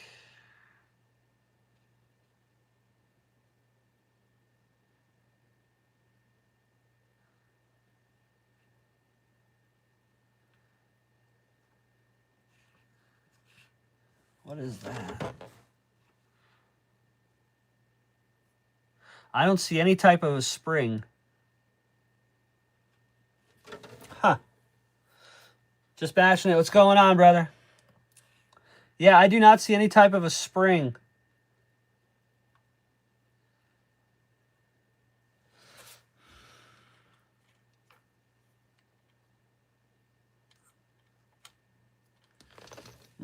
What is that? I don't see any type of a spring. Huh. Just bashing it. What's going on, brother? Yeah, I do not see any type of a spring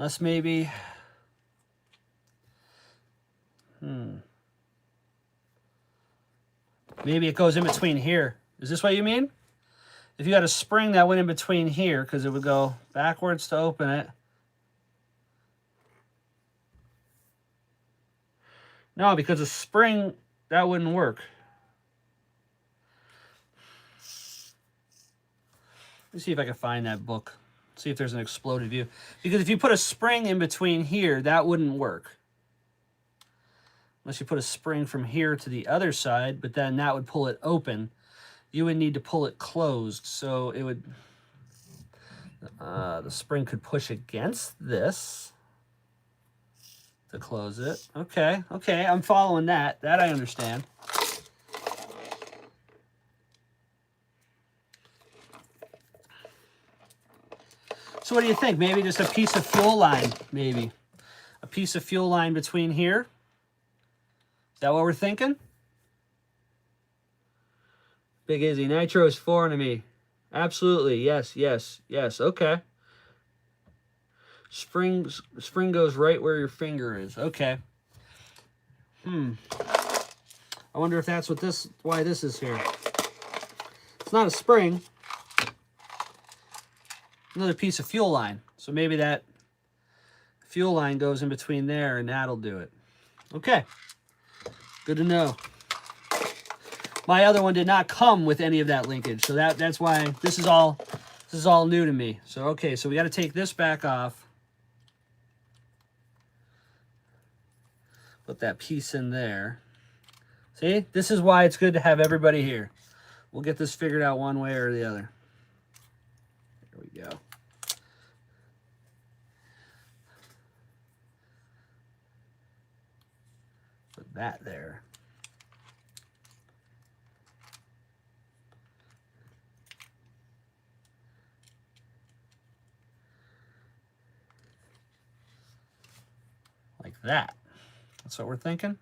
Unless maybe... Maybe it goes in between here. Is this what you mean? If you got a spring that went in between here, because it would go backwards to open it. No, because a spring, that wouldn't work. Let me see if I can find that book. See if there's an exploded view. Because if you put a spring in between here, that wouldn't work. Unless you put a spring from here to the other side, but then that would pull it open. You would need to pull it closed, so it would... the spring could push against this to close it. Okay, okay, I'm following that. That I understand. So what do you think? Maybe just a piece of fuel line, maybe. A piece of fuel line between here. Is that what we're thinking? Big Izzy, nitro is foreign to me. Absolutely, yes, yes, yes, okay. Spring goes right where your finger is. Okay. I wonder if that's what why this is here. It's not a spring. Another piece of fuel line. So maybe that fuel line goes in between there and that'll do it. Okay. Good to know. My other one did not come with any of that linkage. So that's why this is all new to me. So okay, so we got to take this back off. Put that piece in there. See? This is why it's good to have everybody here. We'll get this figured out one way or the other. There we go. Put that there. Like that. That's what we're thinking.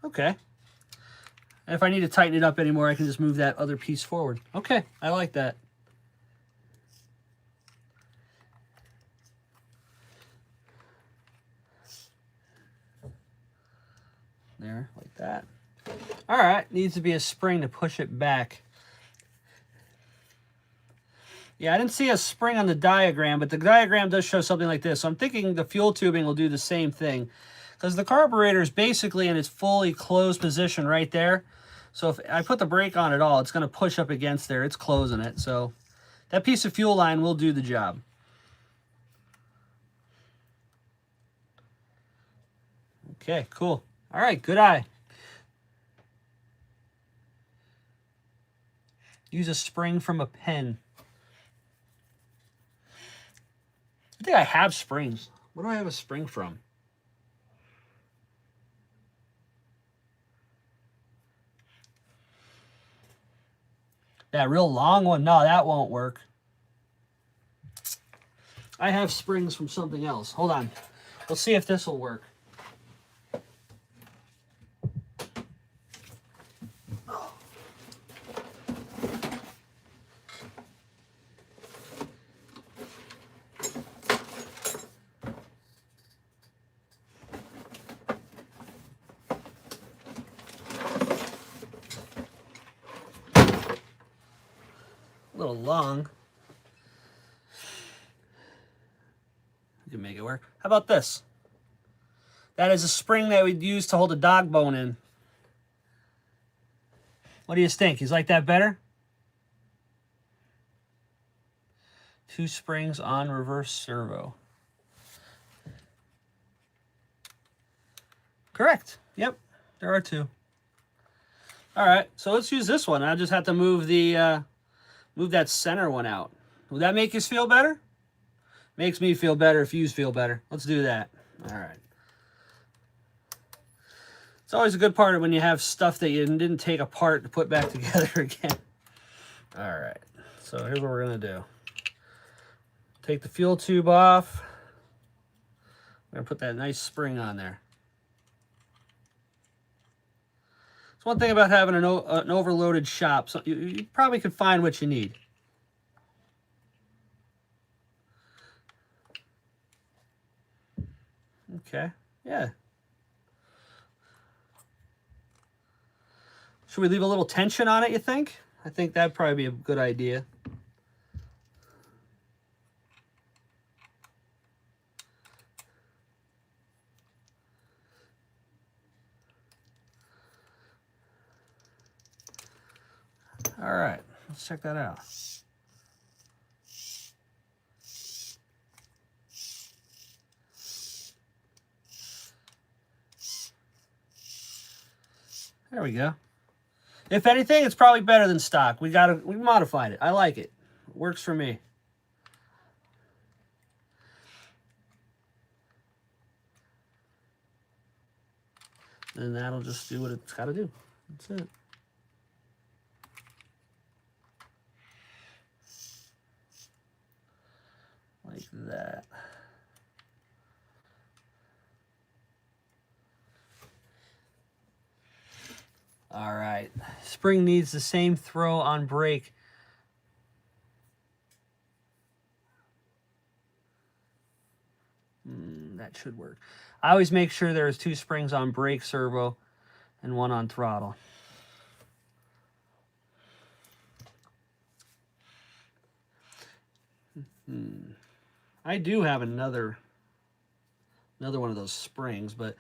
Okay. And if I need to tighten it up anymore, I can just move that other piece forward. Okay, I like that. There, like that. All right, needs to be a spring to push it back. Yeah, I didn't see a spring on the diagram, but the diagram does show something like this. So I'm thinking the fuel tubing will do the same thing. Because the carburetor is basically in its fully closed position right there. So if I put the brake on at all, it's going to push up against there. It's closing it. So that piece of fuel line will do the job. Okay, cool. All right, good eye. Use a spring from a pen. I think I have springs. What do I have a spring from? That real long one? No, that won't work. I have springs from something else. Hold on. We'll see if this will work. A little long. You can make it work. How about this? That is a spring that we'd use to hold a dog bone in. What do you think? You like that better? 2 springs on reverse servo. Correct. Yep, there are 2. All right, so let's use this one. I just have to move the move that center one out. Would that make you feel better? Makes me feel better if you feel better. Let's do that. All right. It's always a good part of when you have stuff that you didn't take apart to put back together again. All right. So here's what we're going to do. Take the fuel tube off. I'm going to put that nice spring on there. It's one thing about having an overloaded shop. So you probably could find what you need. Okay. Yeah. Should we leave a little tension on it, you think? I think that'd probably be a good idea. All right, let's check that out. There we go. If anything, it's probably better than stock. We modified it. I like it. It works for me. And that'll just do what it's got to do. That's it. Like that. All right. Spring needs the same throw on brake. That should work. I always make sure there's 2 springs on brake servo and 1 on throttle. I do have another one of those springs, but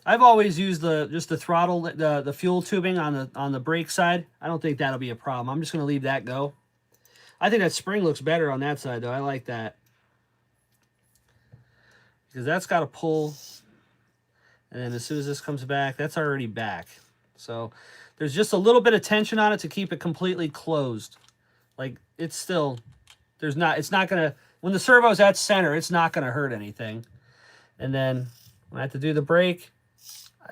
I've always used just the throttle, the fuel tubing on the brake side. I don't think that'll be a problem. I'm just going to leave that go. I think that spring looks better on that side, though. I like that. Because that's got to pull. And then as soon as this comes back, that's already back. So there's just a little bit of tension on it to keep it completely closed. Like, it's still, it's not going to, when the servo's at center, it's not going to hurt anything. And then when I have to do the brake,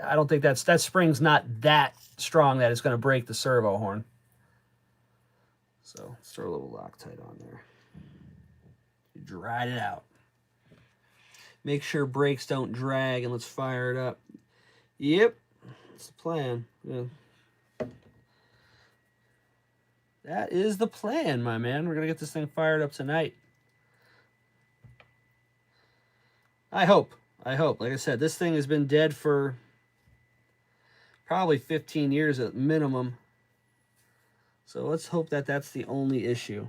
I don't think that spring's not that strong that it's going to break the servo horn. So let's throw a little Loctite on there. You dried it out. Make sure brakes don't drag, and let's fire it up. Yep, that's the plan. Yeah. That is the plan, my man. We're going to get this thing fired up tonight. I hope. Like I said, this thing has been dead for probably 15 years at minimum. So let's hope that that's the only issue.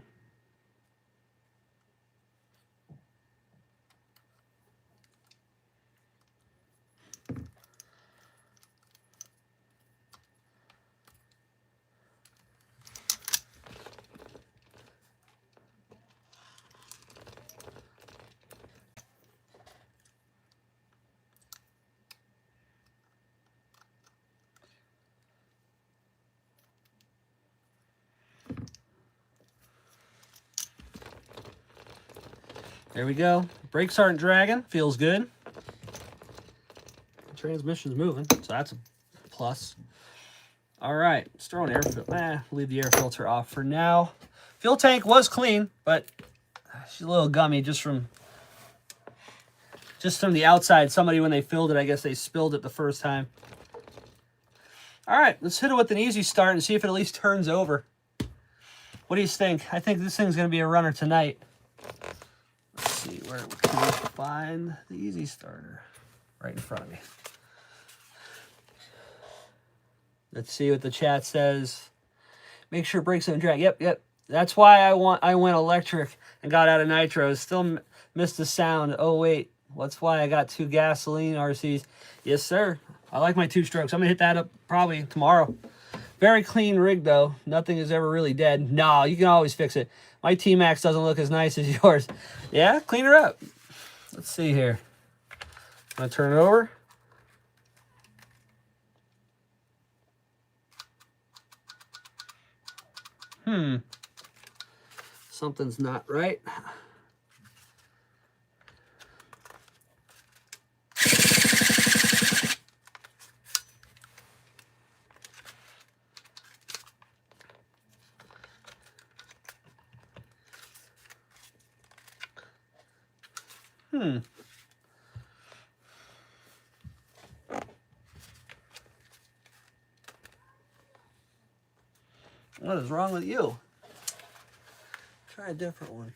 There we go. Brakes aren't dragging. Feels good. The transmission's moving, so that's a plus. All right, let's throw an air filter. Leave the air filter off for now. Fuel tank was clean, but she's a little gummy just from the outside. Somebody, when they filled it, I guess they spilled it the first time. All right, let's hit it with an easy start and see if it at least turns over. What do you think? I think this thing's going to be a runner tonight. Let's see, where can we find the easy starter? Right in front of me. Let's see what the chat says. Make sure brakes don't drag. Yep. That's why I went electric and got out of nitro. Still missed the sound. Oh, wait. That's why I got 2 gasoline RCs. Yes, sir. I like my 2 strokes. I'm going to hit that up probably tomorrow. Very clean rig, though. Nothing is ever really dead. No, you can always fix it. My tmaxx doesn't look as nice as yours. Yeah, clean her up. Let's see here. I'm going to turn it over. Something's not right. What is wrong with you? Try a different one.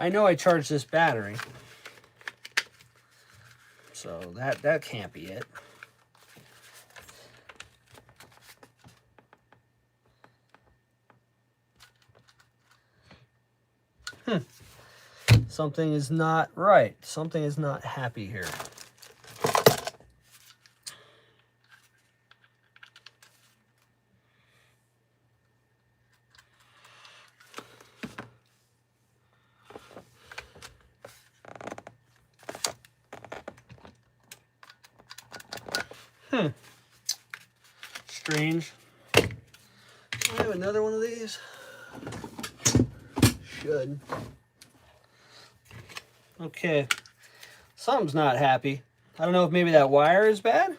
I know I charged this battery, so that can't be it. Something is not right. Something is not happy here. Strange. I have another one of these. Should. Okay. Something's not happy. I don't know if maybe that wire is bad.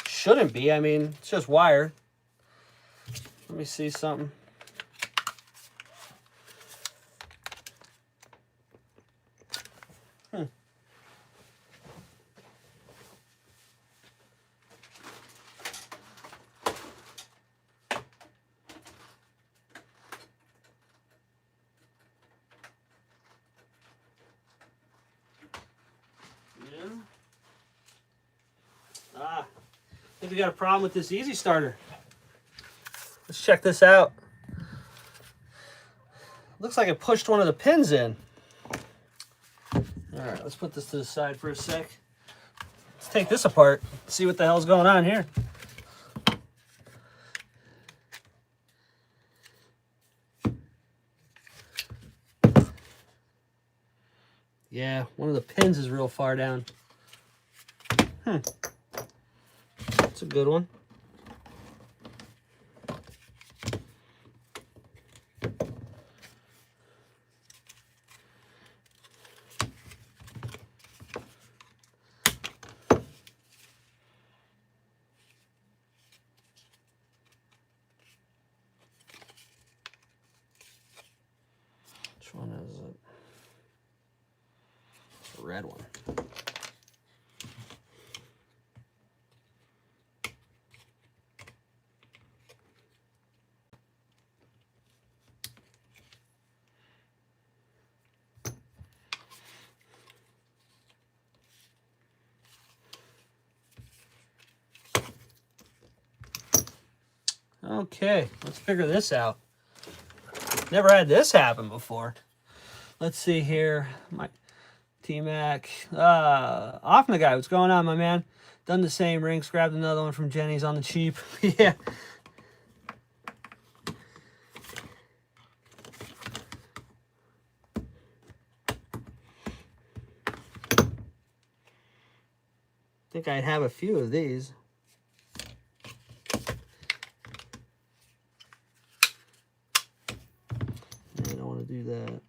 Shouldn't be. I mean, it's just wire. Let me see something. I think we got a problem with this easy starter. Let's check this out. Looks like it pushed one of the pins in. All right, let's put this to the side for a sec. Let's take this apart, see what the hell's going on here. Yeah, one of the pins is real far down. That's a good one. Which one is it? It's the red one. Okay, let's figure this out. Never had this happen before. Let's see here. My tmaxx. Off the guy. What's going on, my man? Done the same. Rynks. Grabbed another one from Jenny's on the cheap. Yeah. I think I'd have a few of these. I don't want to do that.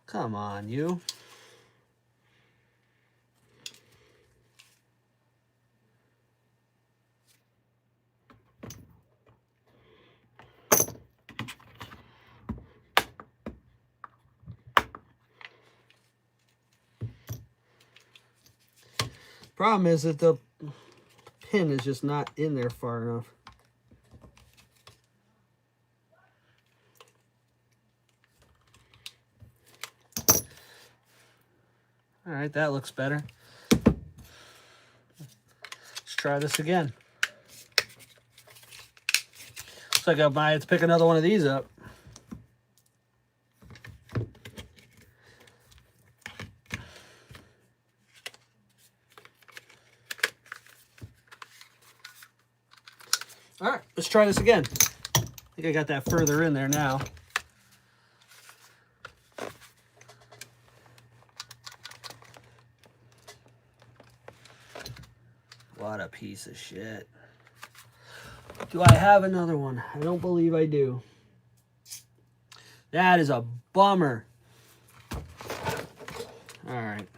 Come on, you. Problem is that the pin is just not in there far enough. All right, that looks better. Let's try this again. Looks like I might have to pick another one of these up. All right, let's try this again. I think I got that further in there now. What a piece of shit. Do I have another one? I don't believe I do. That is a bummer. All right.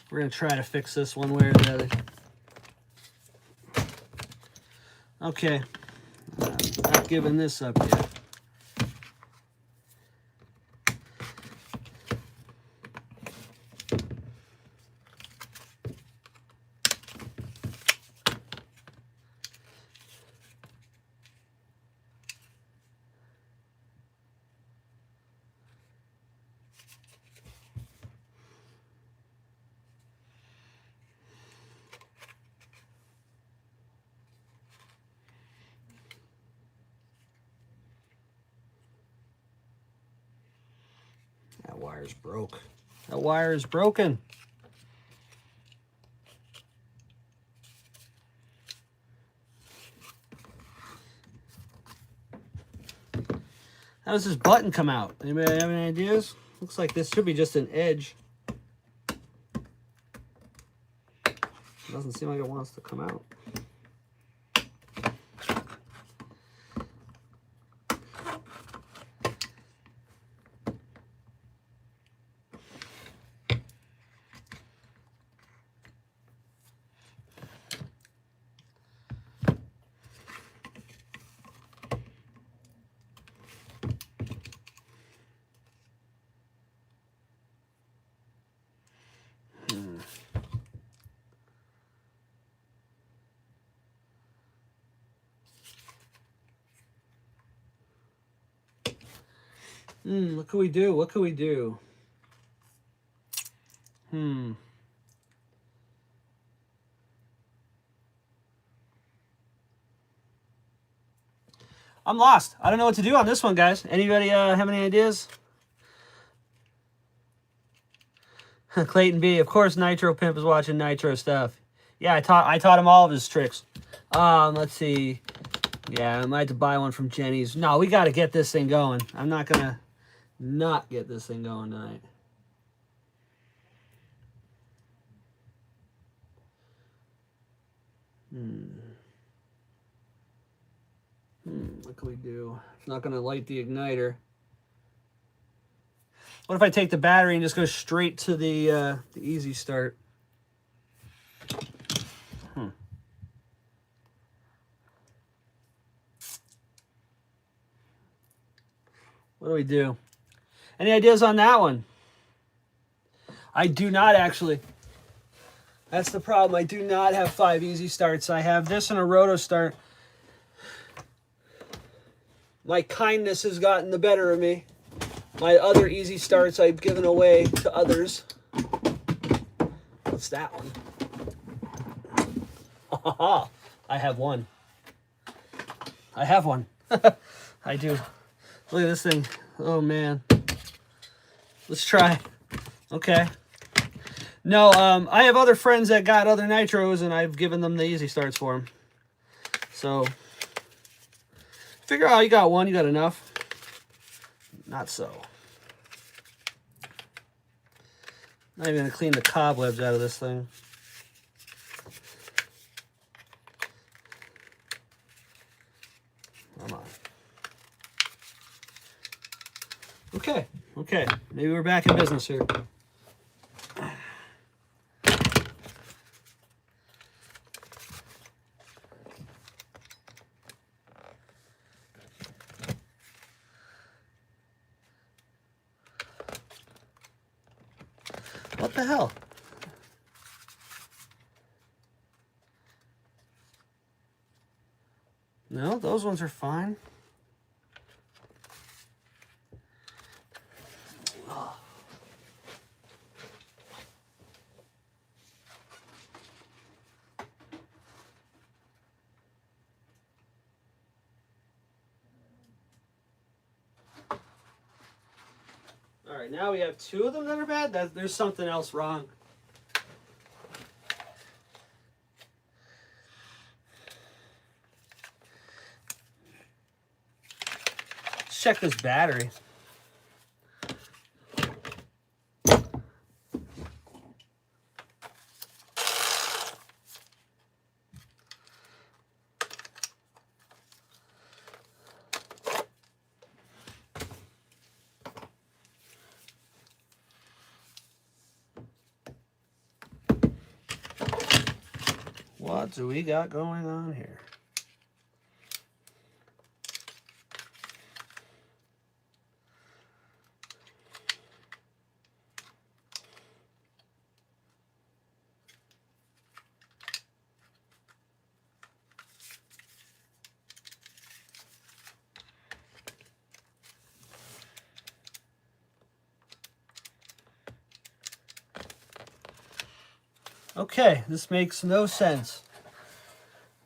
We're going to try to fix this one way or the other. Okay. Not giving this up yet. That wire's broke. That wire is broken. How does this button come out? Anybody have any ideas? Looks like this should be just an edge. Doesn't seem like it wants to come out. What can we do? What can we do? I'm lost. I don't know what to do on this one, guys. Anybody have any ideas? Clayton B. Of course, Nitro Pimp is watching Nitro stuff. Yeah, I taught him all of his tricks. Let's see. Yeah, I might have to buy one from Jenny's. No, we got to get this thing going. I'm not going to not get this thing going tonight. What can we do? It's not going to light the igniter. What if I take the battery and just go straight to the easy start? What do we do? Any ideas on that one? I do not actually. That's the problem. I do not have 5 easy starts. I have this and a roto start. My kindness has gotten the better of me. My other easy starts I've given away to others. What's that one? I have one. I have one. I do. Look at this thing. Oh, man. Let's try. Okay. No, I have other friends that got other nitros, and I've given them the easy starts for them. So, figure out you got one, you got enough. Not so. Not even going to clean the cobwebs out of this thing. Come on. Okay, okay. Maybe we're back in business here. What the hell? No, those ones are fine. All right, now we have 2 of them that are bad. There's something else wrong. Let's check this battery. What do we got going on here? Okay, this makes no sense.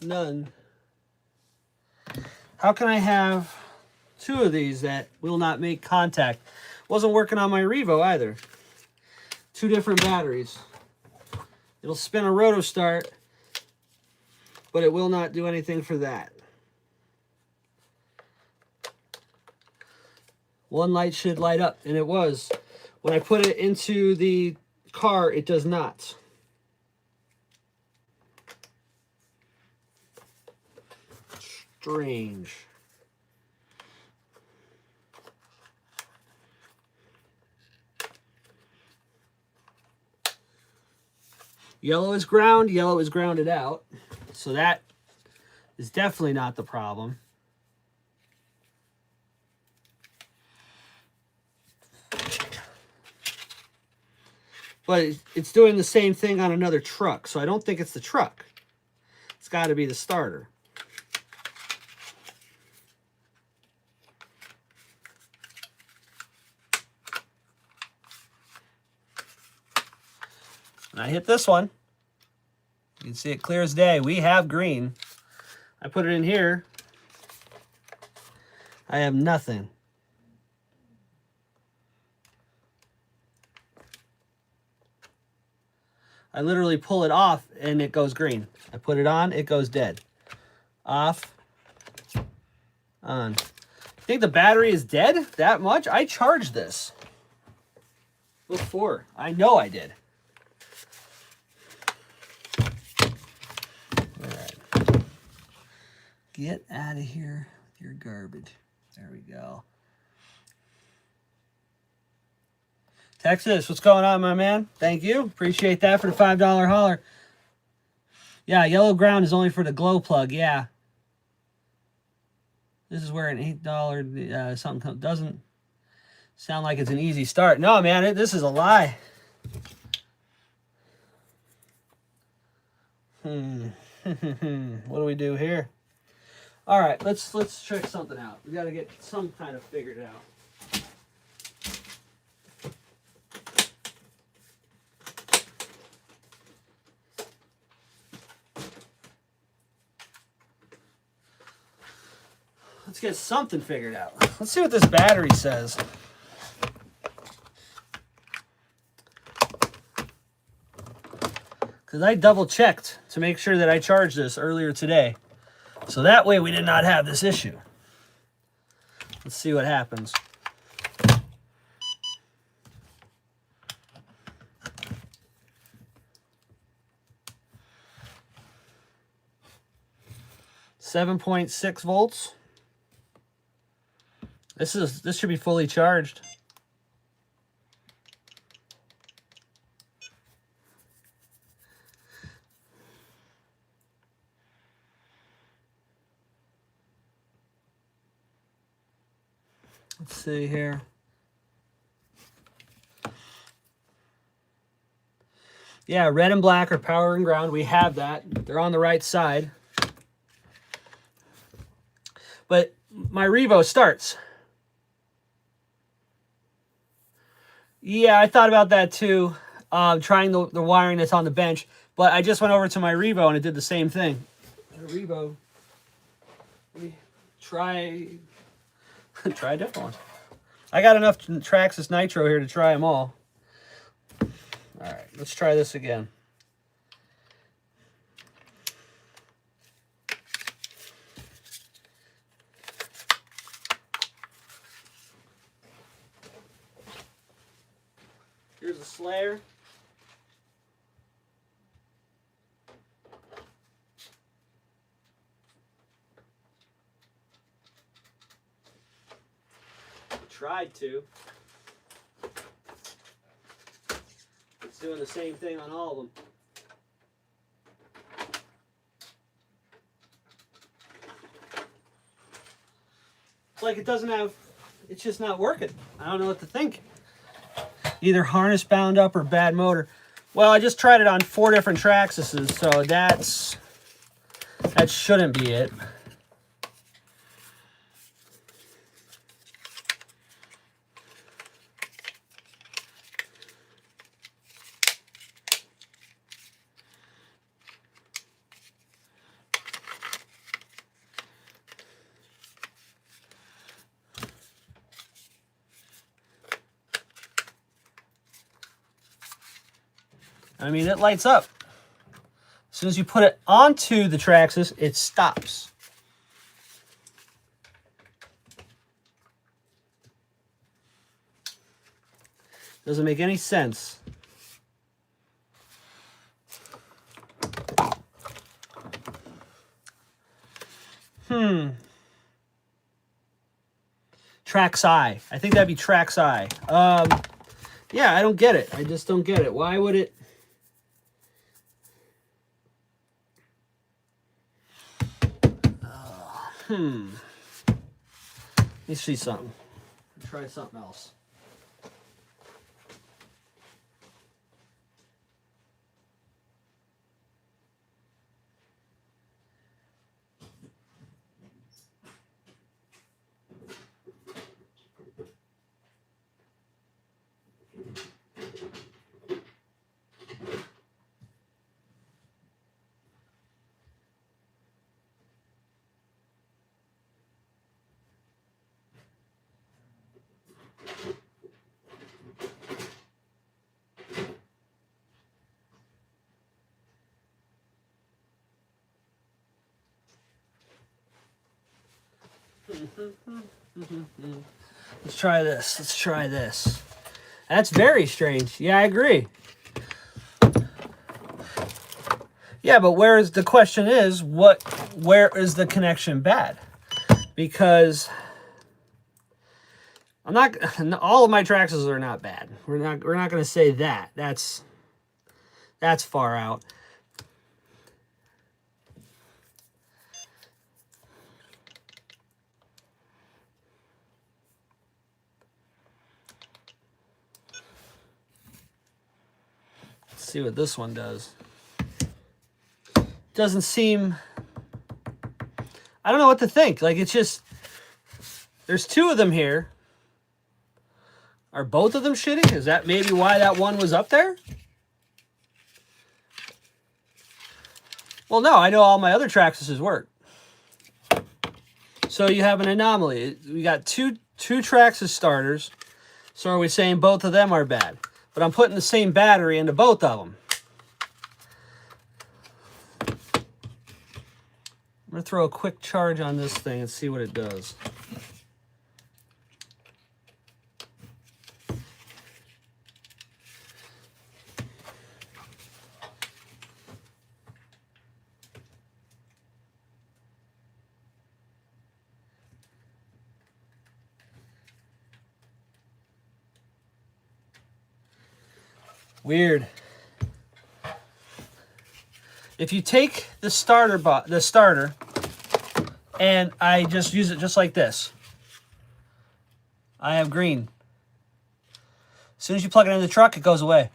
None. How can I have two of these that will not make contact? Wasn't working on my Revo either. Two different batteries. It'll spin a roto start, but it will not do anything for that. One light should light up, and it was. When I put it into the car, it does not. Strange. Yellow is ground, yellow is grounded out. So that is definitely not the problem. But it's doing the same thing on another truck, so I don't think it's the truck. It's got to be the starter. And I hit this one. You can see it clear as day. We have green. I put it in here. I have nothing. I literally pull it off and it goes green. I put it on, it goes dead. Off, on. You think the battery is dead that much? I charged this before. I know I did. All right. Get out of here with your garbage. There we go. Texas, what's going on, my man? Thank you. Appreciate that for the $5 holler. Yeah, yellow ground is only for the glow plug. Yeah. This is where an $8 something doesn't sound like it's an easy start. No, man, this is a lie. What do we do here? All right, let's check something out. We got to get some kind of figured out. Let's get something figured out. Let's see what this battery says. Because I double checked to make sure that I charged this earlier today. So that way we did not have this issue. Let's see what happens. .6 volts. This should be fully charged. Let's see here. Yeah, red and black are power and ground. We have that. They're on the right side. But my Revo starts. Yeah, I thought about that too, trying the wiring that's on the bench. But I just went over to my Revo and it did the same thing. Revo, let me try a different one. I got enough Traxxas Nitro here to try them all. All right, let's try this again. Here's a Slayer. Tried to. It's doing the same thing on all of them. It's like it doesn't have, it's just not working. I don't know what to think. Either harness bound up or bad motor. Well, I just tried it on 4 different traxxas, so that shouldn't be it. I mean, it lights up. As soon as you put it onto the traxxas, it stops. Doesn't make any sense. Traxxas. I think that'd be traxxas. Yeah, I don't get it. I just don't get it. Why would it? Let me see something. Try something else. Let's try this. Let's try this. That's very strange. Yeah, I agree. Yeah, but the question is, where is the connection bad? Because all of my traxxas are not bad. We're not going to say that. That's far out. Let's see what this one does. Doesn't seem, I don't know what to think. Like, it's just, there's 2 of them here. Are both of them shitting? Is that maybe why that one was up there? Well, no, I know all my other traxxas work. So you have an anomaly. We got two traxxas starters. So are we saying both of them are bad? But I'm putting the same battery into both of them. I'm going to throw a quick charge on this thing and see what it does. Weird. If you take the starter, and I just use it just like this, I have green. As soon as you plug it in the truck, it goes away.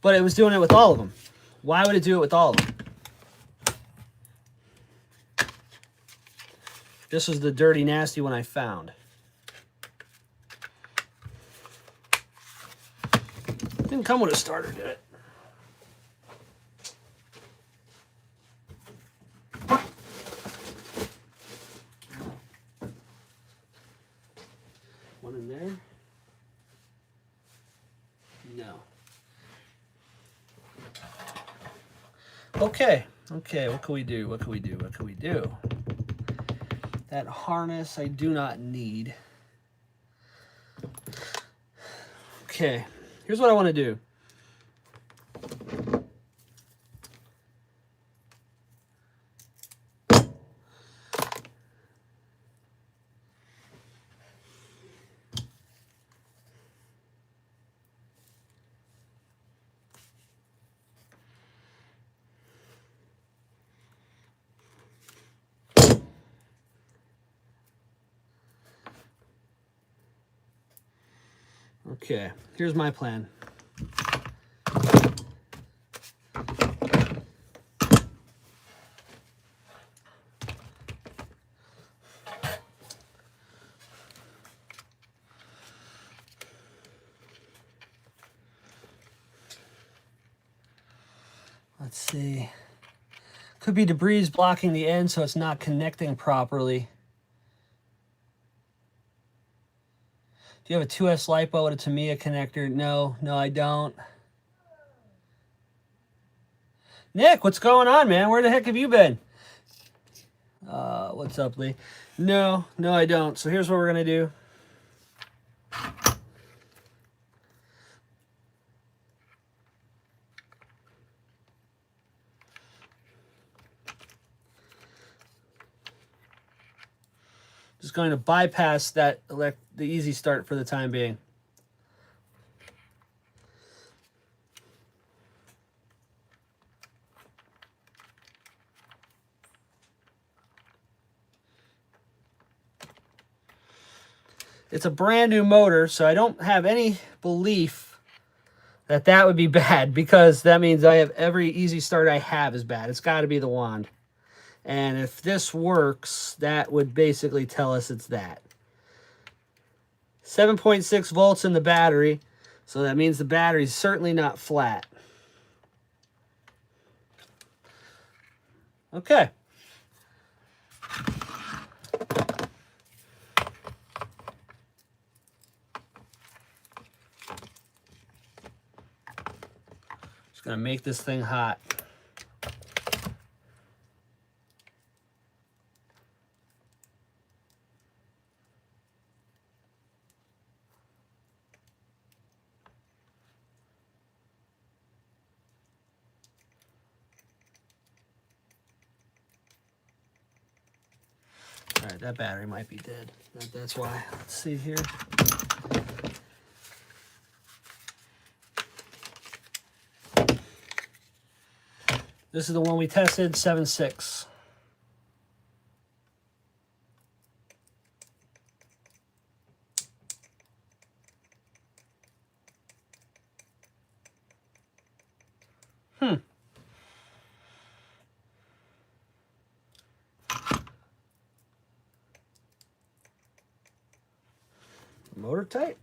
But it was doing it with all of them. Why would it do it with all of them? This is the dirty, nasty one I found. Didn't come with a starter, did it? One in there? No. Okay, what can we do? What can we do? What can we do? That harness I do not need. Okay, here's what I want to do. Okay, here's my plan. Let's see. Could be debris blocking the end so it's not connecting properly. Do you have a 2S LiPo with a Tamiya connector? No, I don't. Nick, what's going on, man? Where the heck have you been? What's up, Lee? No, I don't. So here's what we're going to do. Just going to bypass that the easy start for the time being. It's a brand new motor, so I don't have any belief that that would be bad, because that means I have every easy start I have is bad. It's got to be the wand. And if this works, that would basically tell us it's that. 7.6 volts in the battery, so that means the battery's certainly not flat. Okay. Just gonna make this thing hot. All right, that battery might be dead. That's why. Let's see here. This is the one we tested, 7.6. Motor tight.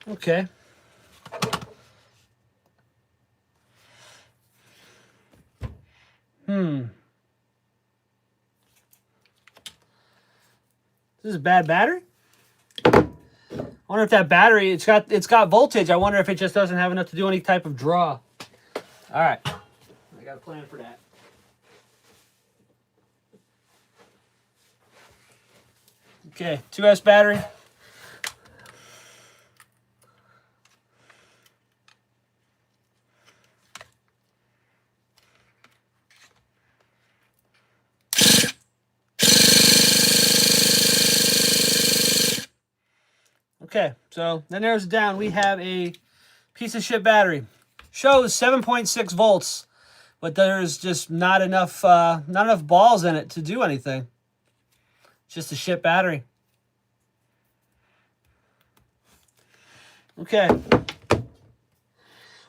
Okay. This is a bad battery? I wonder if that battery, it's got voltage. I wonder if it just doesn't have enough to do any type of draw. All right. I got a plan for that. Okay, 2S battery. Okay, so that narrows it down. We have a piece of shit battery. Shows 7.6 volts, but there's just not enough balls in it to do anything. It's just a shit battery. Okay.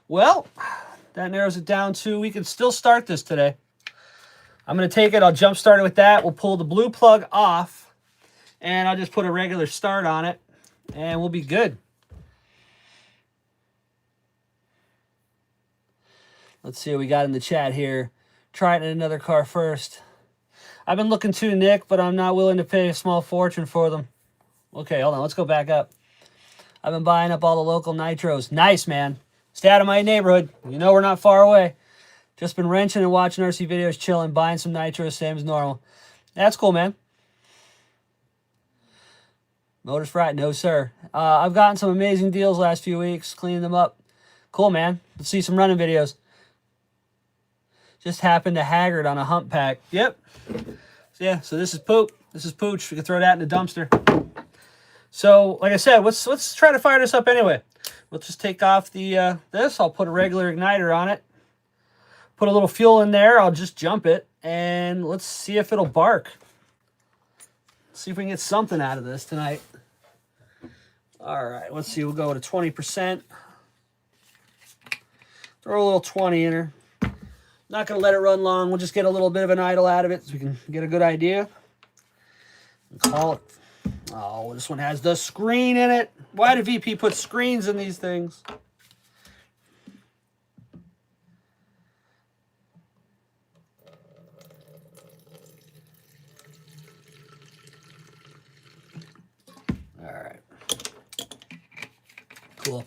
Well, that narrows it down to we can still start this today. I'm going to take it. I'll jump start it with that. We'll pull the blue plug off, and I'll just put a regular start on it, and we'll be good. Let's see what we got in the chat here. Try it in another car first. I've been looking too, Nick, but I'm not willing to pay a small fortune for them. Okay, hold on. Let's go back up. I've been buying up all the local nitros. Nice, man. Stay out of my neighborhood. You know we're not far away. Just been wrenching and watching RC videos, chilling, buying some nitros, same as normal. That's cool, man. Motors fried? No, sir. I've gotten some amazing deals last few weeks, cleaning them up. Cool, man. Let's see some running videos. Just happened to haggard on a hump pack. Yep. Yeah, so this is poop. This is pooch. We can throw that in the dumpster. So, like I said, let's try to fire this up anyway. We'll just take off the this. I'll put a regular igniter on it. put a little fuel in there. I'll just jump it, and let's see if it'll bark. See if we can get something out of this tonight. All right, let's see. We'll go to 20%. Throw a little 20 in her. Not going to let it run long. We'll just get a little bit of an idle out of it so we can get a good idea. And call it. Oh, this one has the screen in it. Why did VP put screens in these things? All right. Cool.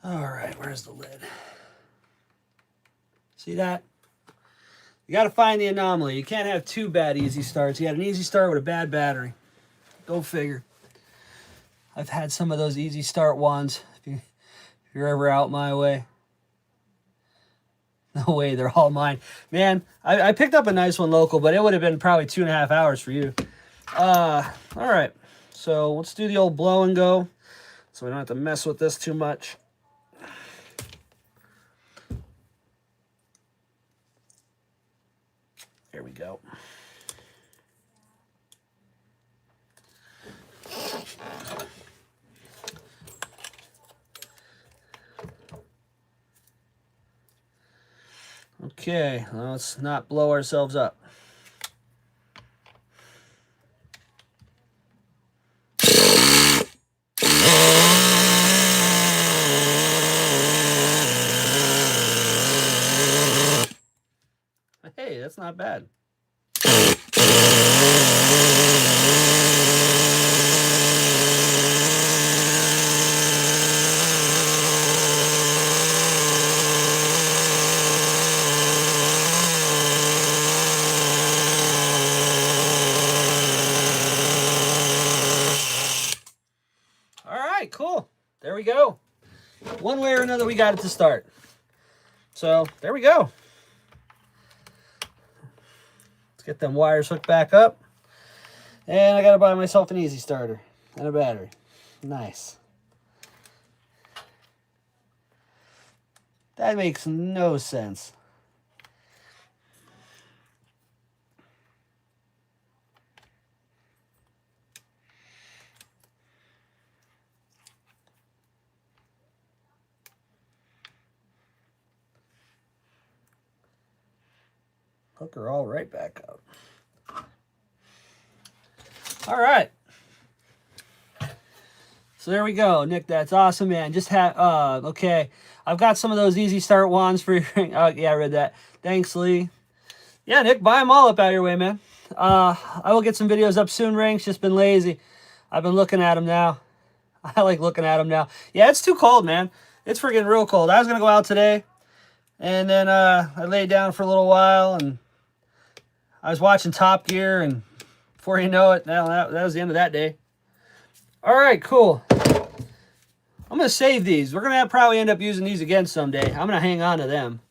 All right, where's the lid? See that? You got to find the anomaly. You can't have two bad easy starts. You had an easy start with a bad battery. Go figure. I've had some of those easy start ones. If you're ever out my way. No way, they're all mine. Man, I picked up a nice one local, but it would have been probably 2.5 hours for you. All right, so let's do the old blow and go so we don't have to mess with this too much. Here we go. Okay, let's not blow ourselves up. Hey, that's not bad. All right, cool. There we go. One way or another, we got it to start. So there we go. Get them wires hooked back up. And I got to buy myself an easy starter and a battery. Nice. That makes no sense. Hook her all right back up. All right. So there we go, Nick. That's awesome, man. Just have okay. I've got some of those easy start wands for your. Oh yeah, I read that. Thanks, Lee. Yeah, Nick, buy them all up out your way, man. I will get some videos up soon, Rynks. Just been lazy. I've been looking at them now. I like looking at them now. Yeah, it's too cold, man. It's freaking real cold. I was gonna go out today, and then I laid down for a little while and. I was watching Top Gear, and before you know it, that was the end of that day. All right, cool. I'm going to save these. We're going to probably end up using these again someday. I'm going to hang on to them.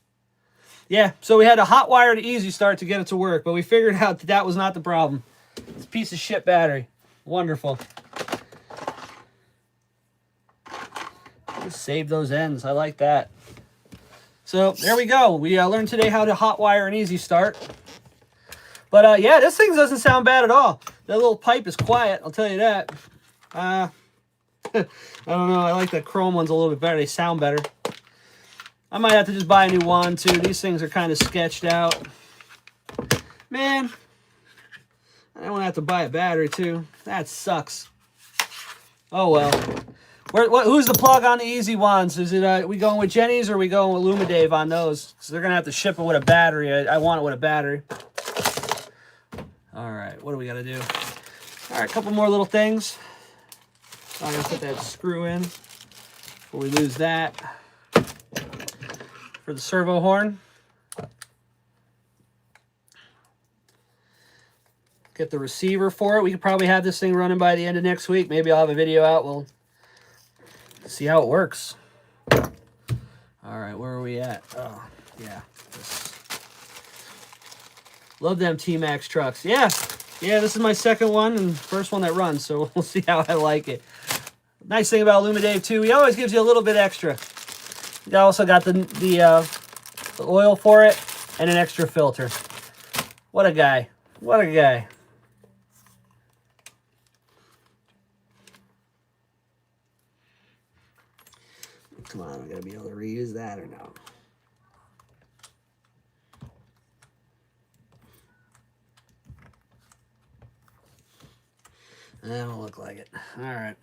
Yeah, so we had a hot wire to easy start to get it to work, but we figured out that that was not the problem. It's a piece of shit battery. Wonderful. Just save those ends. I like that. So there we go. We learned today how to hot wire an easy start. But yeah, this thing doesn't sound bad at all. That little pipe is quiet, I'll tell you that. I don't know, I like the chrome ones a little bit better. They sound better. I might have to just buy a new wand too. These things are kind of sketched out. Man, I don't want to have to buy a battery too. That sucks. Oh well. Who's the plug on the easy wands? Is it we going with Jenny's or are we going with Lumidave on those? Because they're going to have to ship it with a battery. I want it with a battery. All right, what do we got to do? All right, a couple more little things. I'm going to put that screw in before we lose that. For the servo horn. Get the receiver for it. We could probably have this thing running by the end of next week. Maybe I'll have a video out. We'll see how it works. All All right, where are we at? Oh, yeah. Love them tmaxx trucks. Yeah, this is my second one and first one that runs, so we'll see how I like it. Nice thing about Illumidave, too, he always gives you a little bit extra. He also got the oil for it and an extra filter. What a guy. What a guy. Come on, I'm going to be able to reuse that or no? That don't look like it. All right.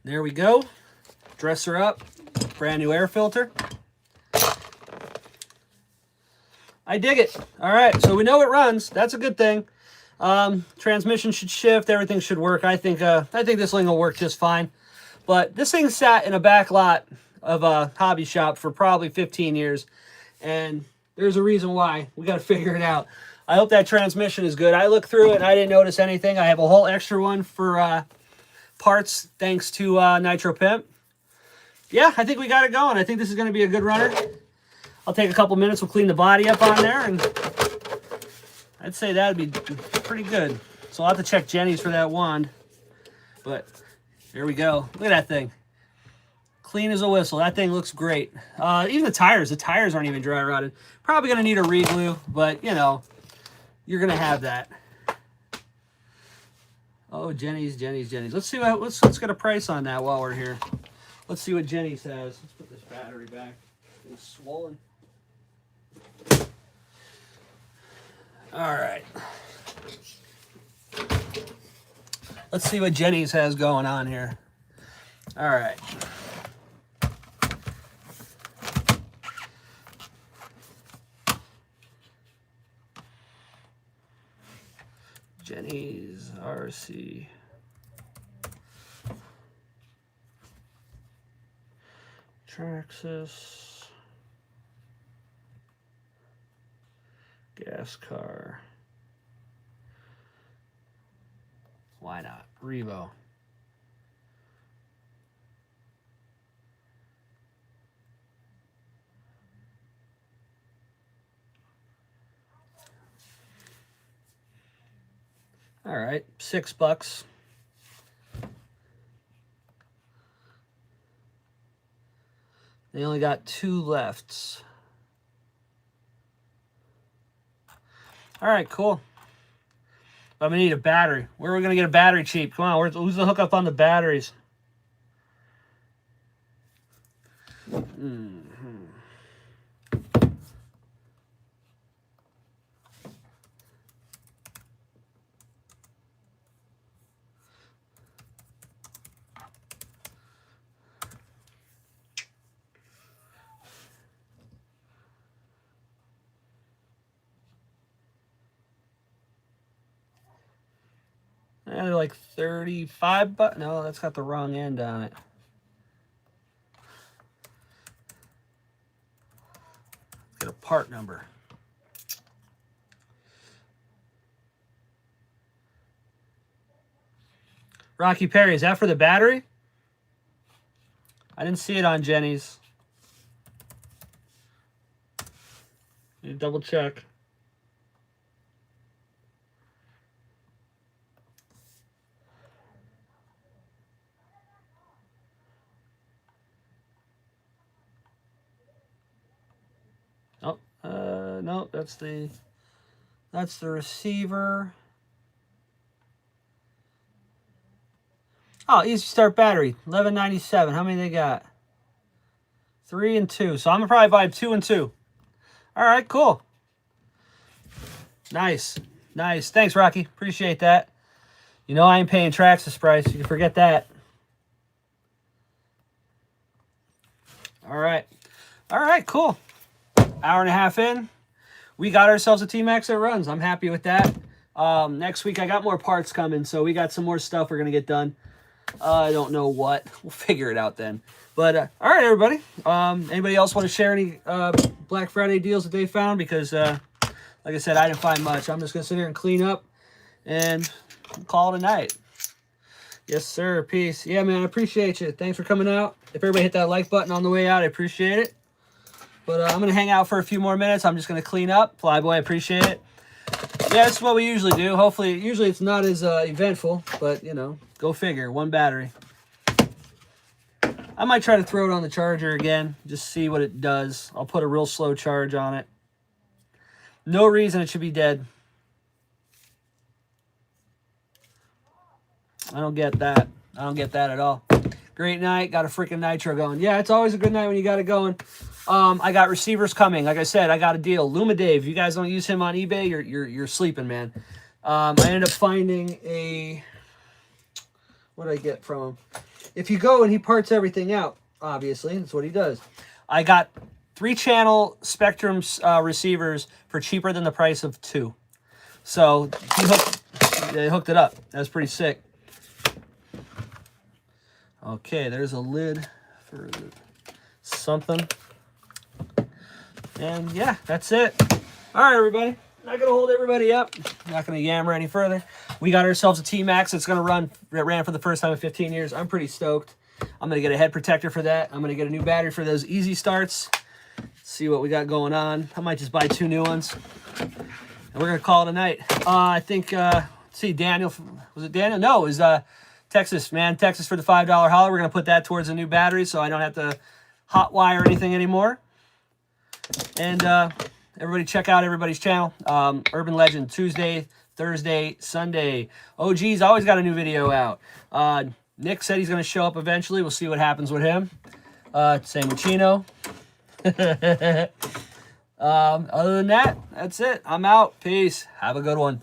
There we go. Dress her up. Brand new air filter. I dig it. All right, so we know it runs. That's a good thing. Transmission should shift. Everything should work. I think this thing will work just fine. But this thing sat in a back lot of a hobby shop for probably 15 years. And there's a reason why. We got to figure it out. I hope that transmission is good. I looked through it and I didn't notice anything. I have a whole extra one for parts thanks to Nitro Pimp. Yeah, I think we got it going. I think this is going to be a good runner. I'll take a couple minutes. We'll clean the body up on there. And I'd say that would be pretty good. So I'll have to check Jenny's for that wand. But here we go. Look at that thing. Clean as a whistle. That thing looks great. Even the tires aren't even dry rotted. Probably going to need a re-glue, but you know, you're going to have that. Oh, Jenny's. Let's see what, let's get a price on that while we're here. Let's see what Jenny's has. Let's put this battery back. It's swollen. All right. Let's see what Jenny's has going on here. All right. Jenny's RC. Traxxas. Gas car. Why not? Revo. All right, $6. They only got 2 left. All right, cool. I'm gonna need a battery. Where are we gonna get a battery cheap? Come on, who's the hookup on the batteries? They're like 35 bucks. No, that's got the wrong end on it. Get a part number. Rocky Perry, is that for the battery? I didn't see it on Jenny's. You double check. No, that's the receiver. Oh, easy start battery, $11.97. How many they got? 3 and 2. So I'm gonna probably buy 2 and 2. All right, cool. Nice. Thanks, Rocky. Appreciate that. You know I ain't paying traxxas price. You can forget that. All right, cool. Hour and a half in. We got ourselves a tmaxx that runs. I'm happy with that. Next week, I got more parts coming, so we got some more stuff we're going to get done. I don't know what. We'll figure it out then. But, all right, everybody. Anybody else want to share any Black Friday deals that they found? Because, like I said, I didn't find much. I'm just going to sit here and clean up and call it a night. Yes, sir. Peace. Yeah, man, I appreciate you. Thanks for coming out. If everybody hit that like button on the way out, I appreciate it. But I'm going to hang out for a few more minutes. I'm just going to clean up. Flyboy, I appreciate it. Yeah, that's what we usually do. Hopefully, usually it's not as eventful, but, you know, go figure. One battery. I might try to throw it on the charger again, just see what it does. I'll put a real slow charge on it. No reason it should be dead. I don't get that. I don't get that at all. Great night. Got a freaking nitro going. Yeah, it's always a good night when you got it going. I got receivers coming. Like I said, I got a deal. Luma Dave, if you guys don't use him on eBay, you're sleeping, man. I ended up finding a... What did I get from him? If you go and he parts everything out, obviously, that's what he does. I got 3-channel Spectrum receivers for cheaper than the price of 2. So he hooked it up. That's pretty sick. Okay, there's a lid for something. And yeah, that's it. All right, everybody. Not going to hold everybody up. Not going to yammer any further. We got ourselves a tmaxx. It's going to run. It ran for the first time in 15 years. I'm pretty stoked. I'm going to get a head protector for that. I'm going to get a new battery for those easy starts. See what we got going on. I might just buy 2 new ones. And we're going to call it a night. I think, let's see, Daniel. Was it Daniel? No, it was Texas, man. Texas for the $5 holler. We're going to put that towards a new battery so I don't have to hot wire anything anymore. And everybody check out everybody's channel. Urban Legend, Tuesday, Thursday, Sunday. OG's always got a new video out. Nick said he's going to show up eventually. We'll see what happens with him. Same with Chino. Other than that, that's it. I'm out. Peace. Have a good one.